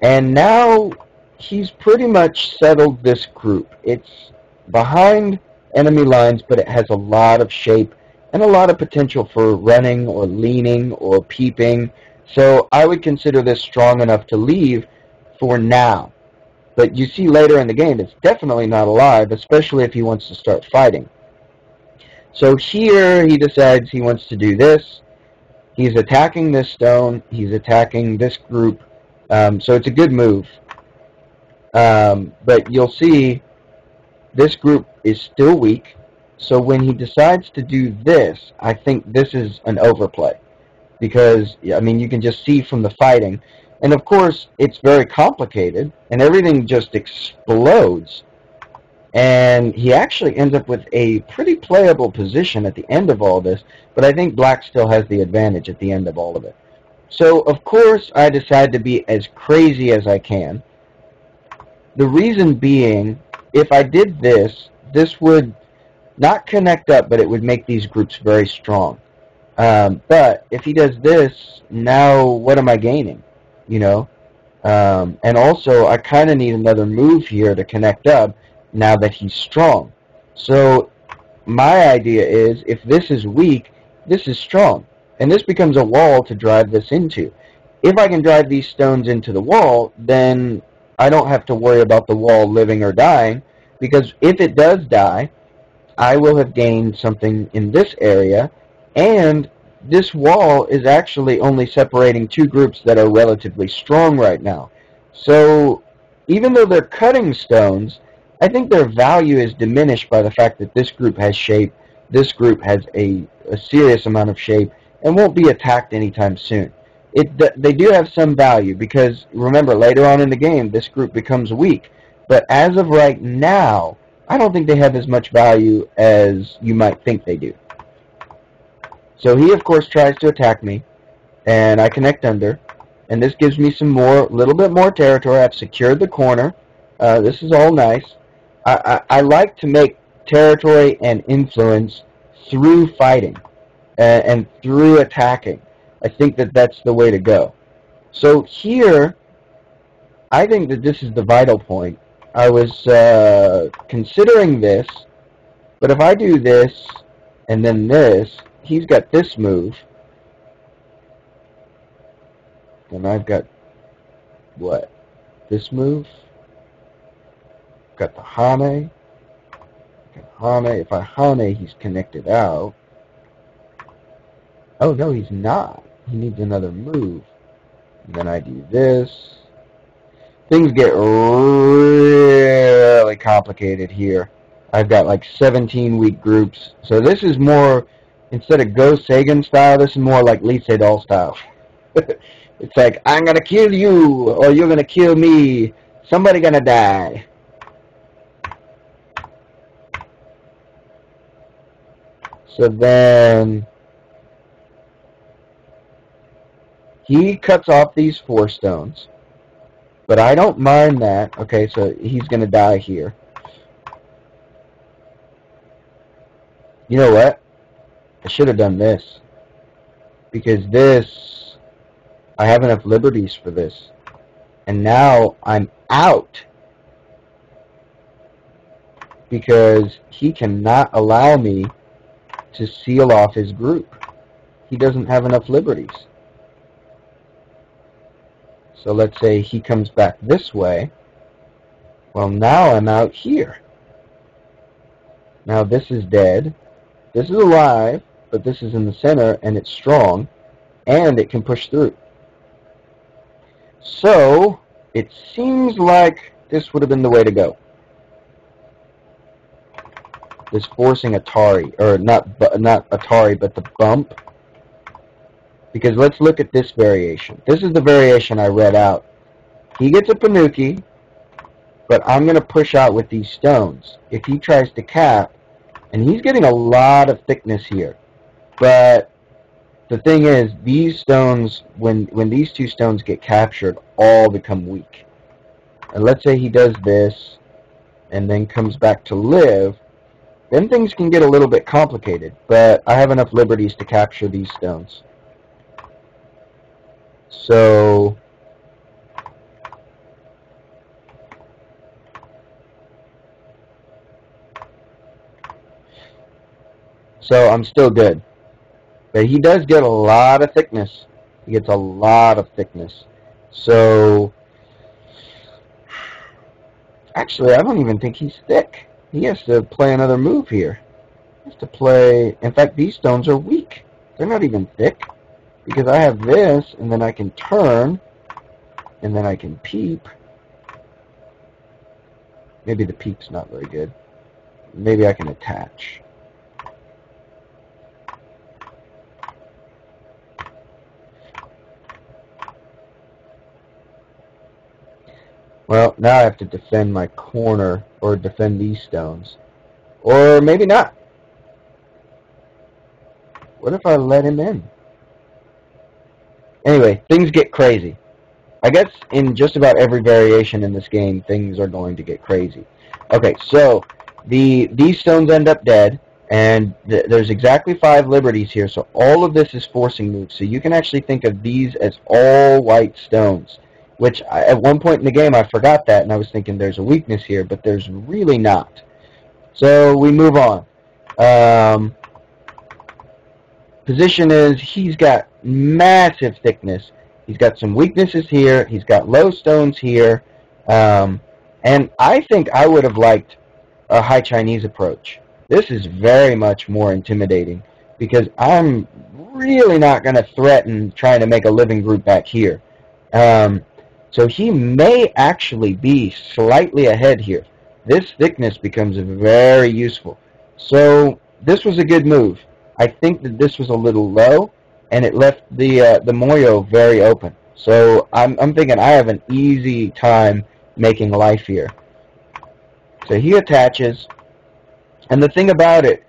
And now he's pretty much settled this group. It's behind enemy lines, but it has a lot of shape and a lot of potential for running or leaning or peeping. So I would consider this strong enough to leave for now. But you see later in the game, it's definitely not alive, especially if he wants to start fighting. So here he decides he wants to do this. He's attacking this stone. He's attacking this group. So it's a good move. But you'll see this group is still weak. So when he decides to do this, I think this is an overplay. Because, I mean, you can just see from the fighting. And, of course, it's very complicated. And everything just explodes. And he actually ends up with a pretty playable position at the end of all this, but I think black still has the advantage at the end of all of it. So, of course, I decide to be as crazy as I can. The reason being, if I did this, this would not connect up, but it would make these groups very strong. But if he does this, now what am I gaining? You know? And also, I kind of need another move here to connect up now that he's strong. So my idea is, if this is weak, this is strong. And this becomes a wall to drive this into. If I can drive these stones into the wall, then I don't have to worry about the wall living or dying, because if it does die, I will have gained something in this area, and this wall is actually only separating two groups that are relatively strong right now. So even though they're cutting stones, I think their value is diminished by the fact that this group has shape, this group has a serious amount of shape, and won't be attacked anytime soon. They do have some value, because remember, later on in the game, this group becomes weak. But as of right now, I don't think they have as much value as you might think they do. So he, of course, tries to attack me, and I connect under, and this gives me some more, little bit more territory. I've secured the corner. This is all nice. I like to make territory and influence through fighting and through attacking. I think that that's the way to go. So here, I think that this is the vital point. I was considering this, but if I do this and then this, he's got this move, and I've got what? This move? Got the Hane. If I Hane, he's connected out. Oh, no, he's not. He needs another move. And then I do this. Things get really complicated here. I've got like 17 weak groups. So this is more, instead of Go Seigen style, this is more like Lee Sedol style. It's like, I'm going to kill you, or you're going to kill me. Somebody going to die. So then he cuts off these 4 stones. But I don't mind that. Okay, so he's going to die here. You know what? I should have done this. Because this, I have enough liberties for this. And now I'm out. Because he cannot allow me to seal off his group. He doesn't have enough liberties. So let's say he comes back this way. Well, now I'm out here. Now this is dead. This is alive, but this is in the center, and it's strong, and it can push through. So it seems like this would have been the way to go. This forcing Atari, or not Atari, but the bump. Because let's look at this variation. This is the variation I read out. He gets a Panuki, but I'm going to push out with these stones. If he tries to cap, and he's getting a lot of thickness here. But the thing is, these stones, when these 2 stones get captured, all become weak. And let's say he does this, and then comes back to live, then things can get a little bit complicated. But I have enough liberties to capture these stones. So I'm still good. But he does get a lot of thickness. He gets a lot of thickness. So actually, I don't even think he's thick. He has to play another move here. He has to play... In fact, these stones are weak. They're not even thick. Because I have this, and then I can turn, and then I can peep. Maybe the peep's not very good. Maybe I can attach. Well, now I have to defend my corner or defend these stones. Or maybe not. What if I let him in? Anyway, things get crazy. I guess in just about every variation in this game, things are going to get crazy. Okay, so these stones end up dead, and there's exactly 5 liberties here, so all of this is forcing moves. So you can actually think of these as all white stones, which at one point in the game I forgot that, and I was thinking there's a weakness here, but there's really not. So we move on. Position is he's got massive thickness. He's got some weaknesses here. He's got low stones here. And I think I would have liked a high Chinese approach. This is very much more intimidating because I'm really not going to threaten trying to make a living group back here. So he may actually be slightly ahead here. This thickness becomes very useful. So this was a good move. I think that this was a little low, and it left the Moyo very open. So I'm thinking I have an easy time making life here. So he attaches, and the thing about it,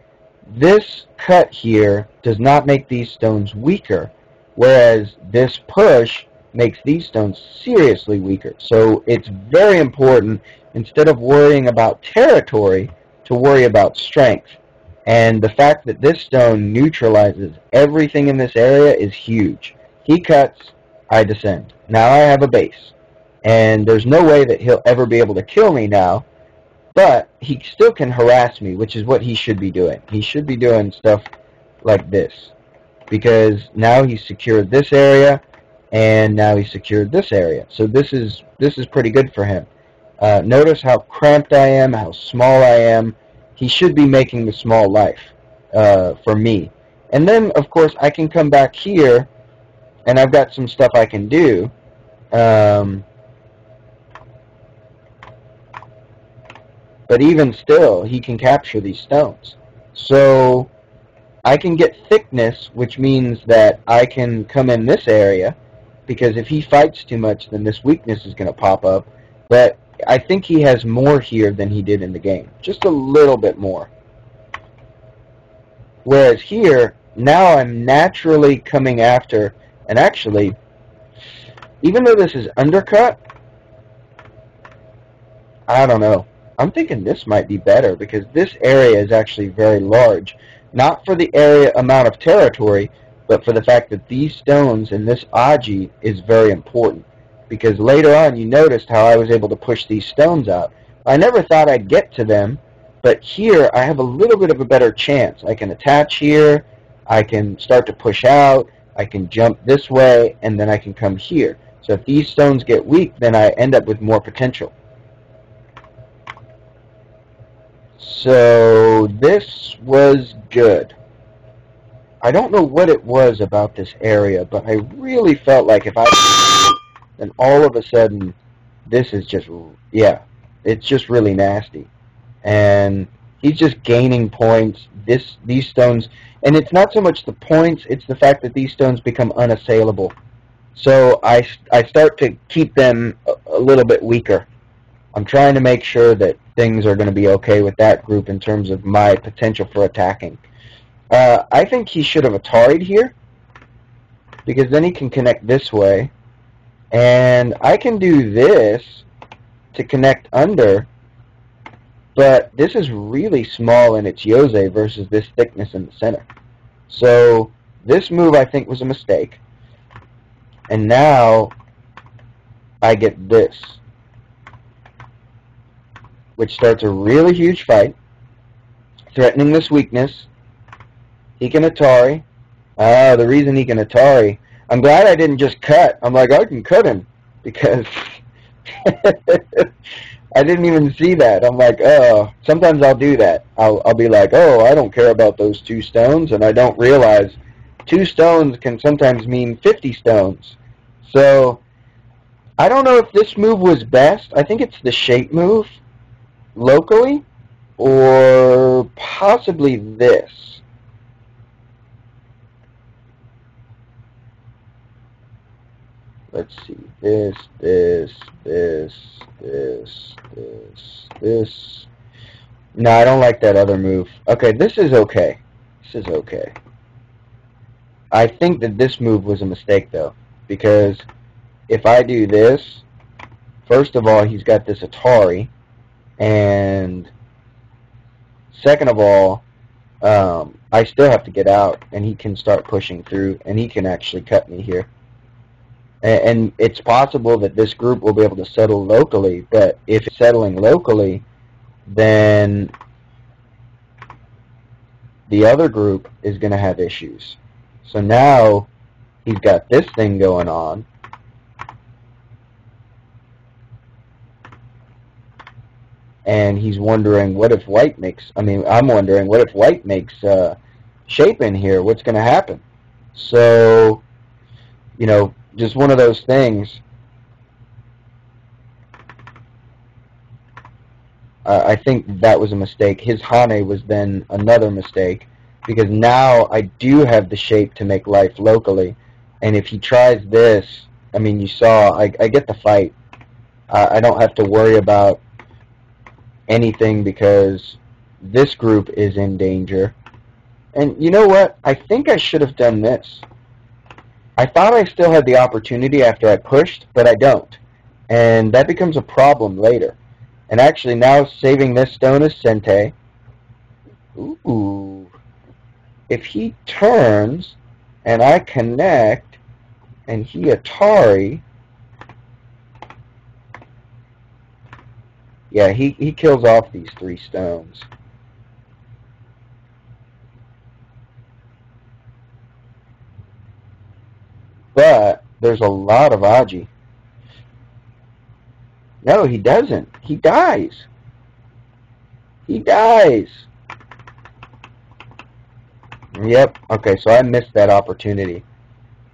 this cut here does not make these stones weaker, whereas this push makes these stones seriously weaker. So it's very important, instead of worrying about territory, to worry about strength. And the fact that this stone neutralizes everything in this area is huge. He cuts, I descend. Now I have a base. And there's no way that he'll ever be able to kill me now, but he still can harass me, which is what he should be doing. He should be doing stuff like this, because now he's secured this area, and now he's secured this area. So this is pretty good for him. Notice how cramped I am, how small I am. He should be making the small life for me. And then, of course, I can come back here, and I've got some stuff I can do. But even still, he can capture these stones. So I can get thickness, which means that I can come in this area, because if he fights too much, then this weakness is going to pop up. But I think he has more here than he did in the game. Just a little bit more. Whereas here, now I'm naturally coming after, and actually, even though this is undercut, I don't know. I'm thinking this might be better, because this area is actually very large. Not for the area amount of territory, but for the fact that these stones and this Aji is very important. Because later on, you noticed how I was able to push these stones out. I never thought I'd get to them, but here I have a little bit of a better chance. I can attach here, I can start to push out, I can jump this way, and then I can come here. So if these stones get weak, then I end up with more potential. So this was good. I don't know what it was about this area, but I really felt like if I... then all of a sudden, this is just... yeah, it's just really nasty. And he's just gaining points. These stones... and it's not so much the points, it's the fact that these stones become unassailable. So I start to keep them a little bit weaker. I'm trying to make sure that things are going to be okay with that group in terms of my potential for attacking. I think he should have Atari'd here, because then he can connect this way, and I can do this to connect under, but this is really small in its Yose versus this thickness in the center. So this move I think was a mistake, and now I get this, which starts a really huge fight, threatening this weakness. He can Atari. The reason he can Atari, I'm glad I didn't just cut. I'm like, I can cut him, because I didn't even see that. I'm like, oh, sometimes I'll do that. I'll be like, oh, I don't care about those 2 stones, and I don't realize 2 stones can sometimes mean 50 stones. So I don't know if this move was best. I think it's the shape move locally, or possibly this. let's see, this, this, this, this, this, this. No, I don't like that other move. Okay, this is okay. This is okay. I think that this move was a mistake, though, because if I do this, first of all, he's got this Atari, and second of all, I still have to get out, and he can start pushing through, and he can actually cut me here. And it's possible that this group will be able to settle locally, but if it's settling locally, then the other group is going to have issues. So now he's got this thing going on. And he's wondering, what if white makes, I'm wondering, what if white makes shape in here? What's going to happen? So, you know, just one of those things. I think that was a mistake. His Hane was then another mistake, because now I do have the shape to make life locally. And if he tries this, I mean, you saw, I get the fight. I don't have to worry about anything because this group is in danger. And you know what? I think I should have done this. I thought I still had the opportunity after I pushed, but I don't. And that becomes a problem later. And actually now saving this stone is Sente. Ooh. If he turns and I connect and he Atari, yeah, he kills off these 3 stones. But there's a lot of Aji. No, he doesn't. He dies. He dies. Yep. Okay, so I missed that opportunity.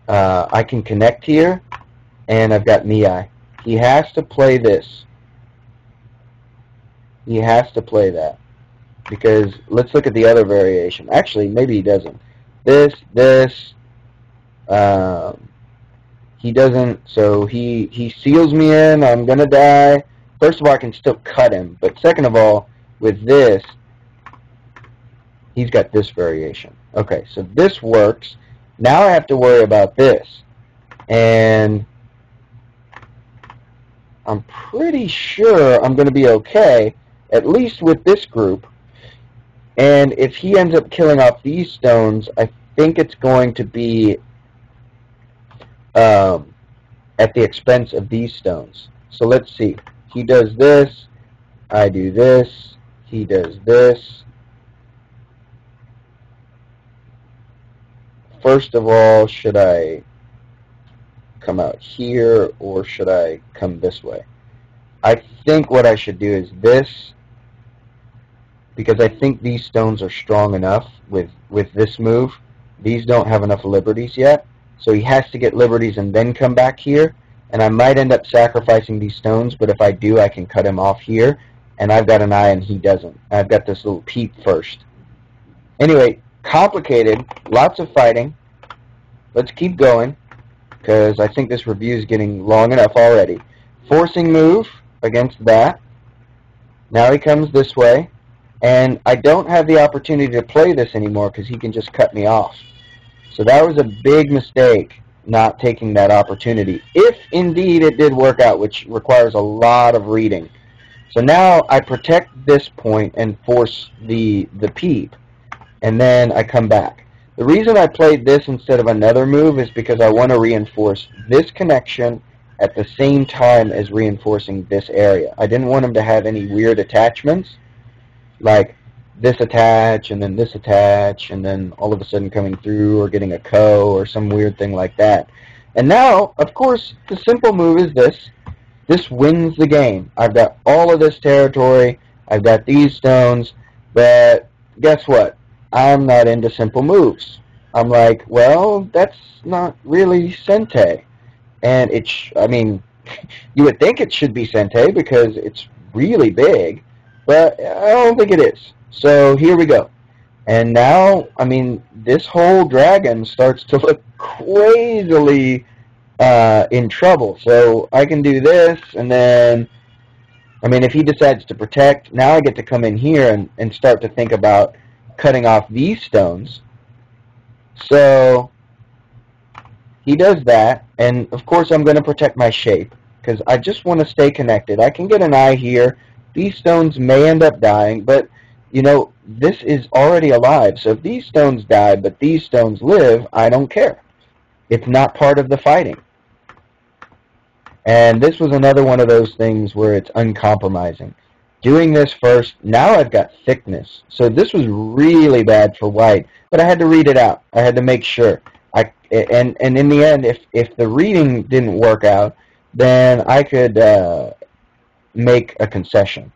I can connect here, and I've got Mii. He has to play this. He has to play that. Because let's look at the other variation. Actually, maybe he doesn't. This. He doesn't, so he seals me in. I'm going to die. First of all, I can still cut him. But second of all, with this, he's got this variation. Okay, so this works. Now I have to worry about this. And I'm pretty sure I'm going to be okay, at least with this group. And if he ends up killing off these stones, I think it's going to be at the expense of these stones. So let's see. He does this. I do this. He does this. First of all, should I come out here or should I come this way? I think what I should do is this, because I think these stones are strong enough with this move. These don't have enough liberties yet. So he has to get liberties and then come back here. And I might end up sacrificing these stones, but if I do, I can cut him off here. And I've got an eye and he doesn't. I've got this little peep first. Anyway, complicated. Lots of fighting. Let's keep going, because I think this review is getting long enough already. Forcing move against that. Now he comes this way. And I don't have the opportunity to play this anymore because he can just cut me off. So that was a big mistake, not taking that opportunity, if indeed it did work out, which requires a lot of reading. So now I protect this point and force the peep, and then I come back. The reason I played this instead of another move is because I want to reinforce this connection at the same time as reinforcing this area. I didn't want him to have any weird attachments, like this attach, and then this attach, and then all of a sudden coming through or getting a ko or some weird thing like that. And now, of course, the simple move is this. This wins the game. I've got all of this territory. I've got these stones. But guess what? I'm not into simple moves. I'm like, well, that's not really Sente. And I mean, you would think it should be Sente because it's really big. But I don't think it is. So here we go. And now, I mean, this whole dragon starts to look crazily in trouble. So I can do this, and then, I mean, if he decides to protect, now I get to come in here and start to think about cutting off these stones. So he does that, and of course I'm going to protect my shape, because I just want to stay connected. I can get an eye here. These stones may end up dying, but, you know, this is already alive. So if these stones die, but these stones live, I don't care. It's not part of the fighting. And this was another one of those things where it's uncompromising. Doing this first, now I've got thickness. So this was really bad for white, but I had to read it out. I had to make sure. And in the end, if the reading didn't work out, then I could make a concession.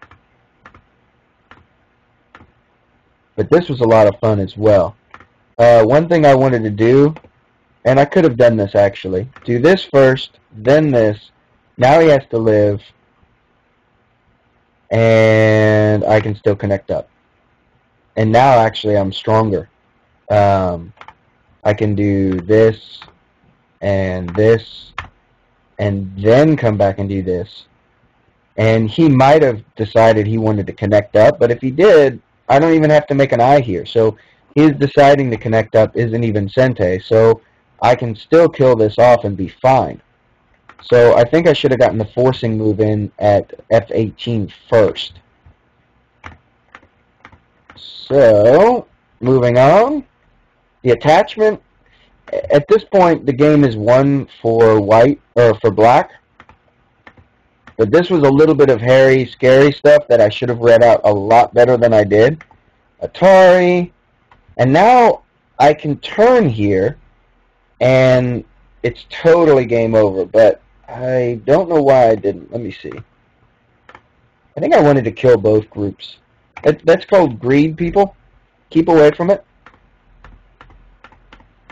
But this was a lot of fun as well. One thing I wanted to do, and I could have done this actually, do this first, then this. Now he has to live, and I can still connect up. And now actually I'm stronger. I can do this, and then come back and do this. And he might have decided he wanted to connect up, but if he did, I don't even have to make an eye here. So his deciding to connect up isn't even Sente, so I can still kill this off and be fine. So I think I should have gotten the forcing move in at F18 first. So, moving on. The attachment, at this point the game is won for white, or for black. But this was a little bit of hairy, scary stuff that I should have read out a lot better than I did. Atari. And now I can turn here, and it's totally game over. But I don't know why I didn't. Let me see. I think I wanted to kill both groups. That's called greed, people. Keep away from it.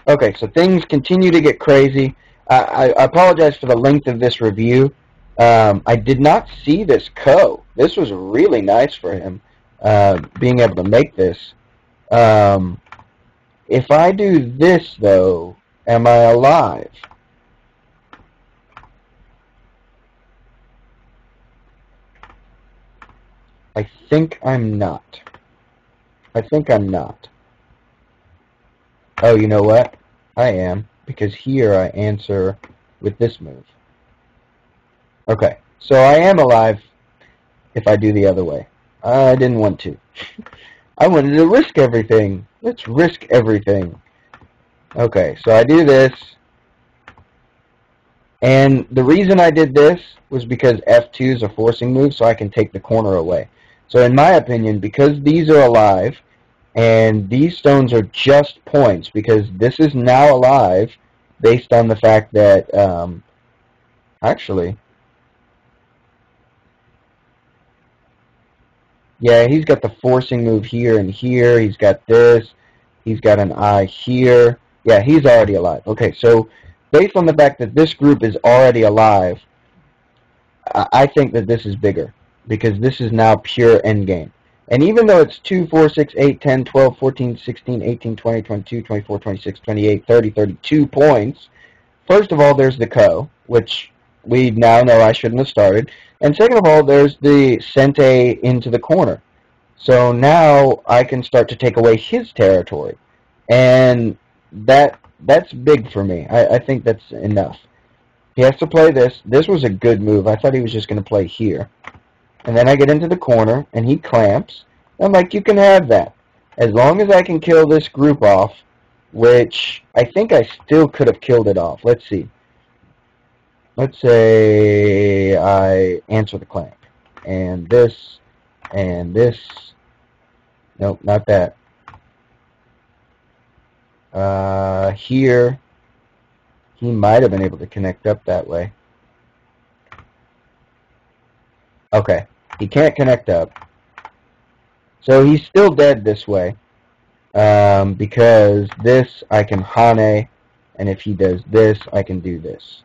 Okay, so things continue to get crazy. I apologize for the length of this review. I did not see this Ko. This was really nice for him, being able to make this. If I do this, though, am I alive? I think I'm not. I think I'm not. Oh, you know what? I am, because here I answer with this move. Okay, so I am alive if I do the other way. I didn't want to. I wanted to risk everything. Let's risk everything. Okay, so I do this. And the reason I did this was because F2 is a forcing move, so I can take the corner away. So in my opinion, because these are alive, and these stones are just points, because this is now alive, based on the fact that, actually, yeah, he's got the forcing move here and here, he's got this, he's got an eye here, yeah, he's already alive. Okay, so based on the fact that this group is already alive, I think that this is bigger, because this is now pure endgame. And even though it's 2, 4, 6, 8, 10, 12, 14, 16, 18, 20, 22, 24, 26, 28, 30, 32 points, first of all, there's the Ko, which we now know I shouldn't have started. And second of all, there's the Sente into the corner. So now I can start to take away his territory. And that's big for me. I think that's enough. He has to play this. This was a good move. I thought he was just going to play here. And then I get into the corner, and he clamps. I'm like, you can have that. As long as I can kill this group off, which I think I still could have killed it off. Let's see. Let's say I answer the clamp. And this, and this. Nope, not that. Here, he might have been able to connect up that way. Okay. He can't connect up. So he's still dead this way. Because this, I can Hane, and if he does this, I can do this.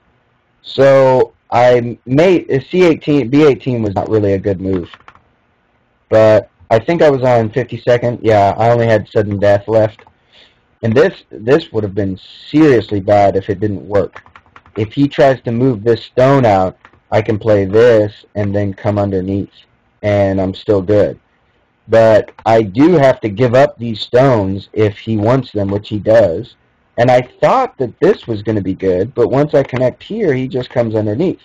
So I made C18, B18 was not really a good move. But I think I was on 52nd. Yeah, I only had sudden death left. And this would have been seriously bad if it didn't work. if he tries to move this stone out, I can play this and then come underneath, and I'm still good. But I do have to give up these stones if he wants them, which he does. And I thought that this was going to be good, but once I connect here, he just comes underneath.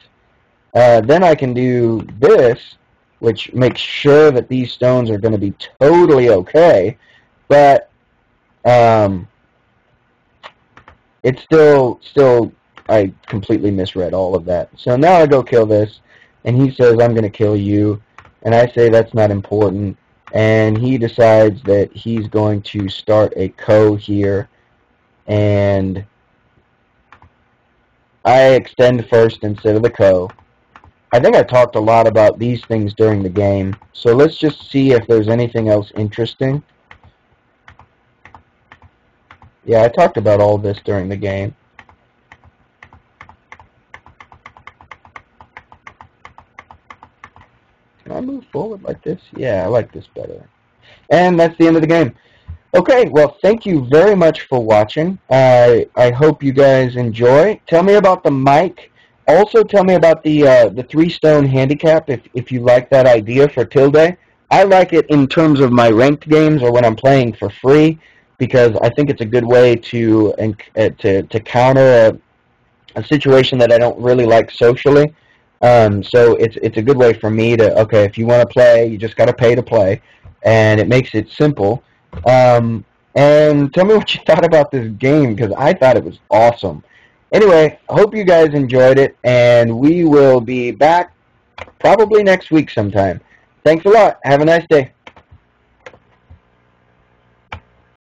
Then I can do this, which makes sure that these stones are going to be totally okay, but it's still, I completely misread all of that. So now I go kill this, and he says, I'm going to kill you, and I say that's not important, and he decides that he's going to start a Ko here, and I extend first instead of the Ko. I think I talked a lot about these things during the game, so let's just see if there's anything else interesting. Yeah, I talked about all this during the game. Can I move forward like this? Yeah, I like this better. And that's the end of the game. Okay, well, thank you very much for watching. I hope you guys enjoy. Tell me about the mic. Also, tell me about the 3-stone handicap, if you like that idea for Tilde. I like it in terms of my ranked games or when I'm playing for free, because I think it's a good way to counter a situation that I don't really like socially. So it's a good way for me to, okay, if you want to play, you just got to pay to play, and it makes it simple. And tell me what you thought about this game, because I thought it was awesome. Anyway, I hope you guys enjoyed it, and we will be back probably next week sometime. Thanks a lot. Have a nice day.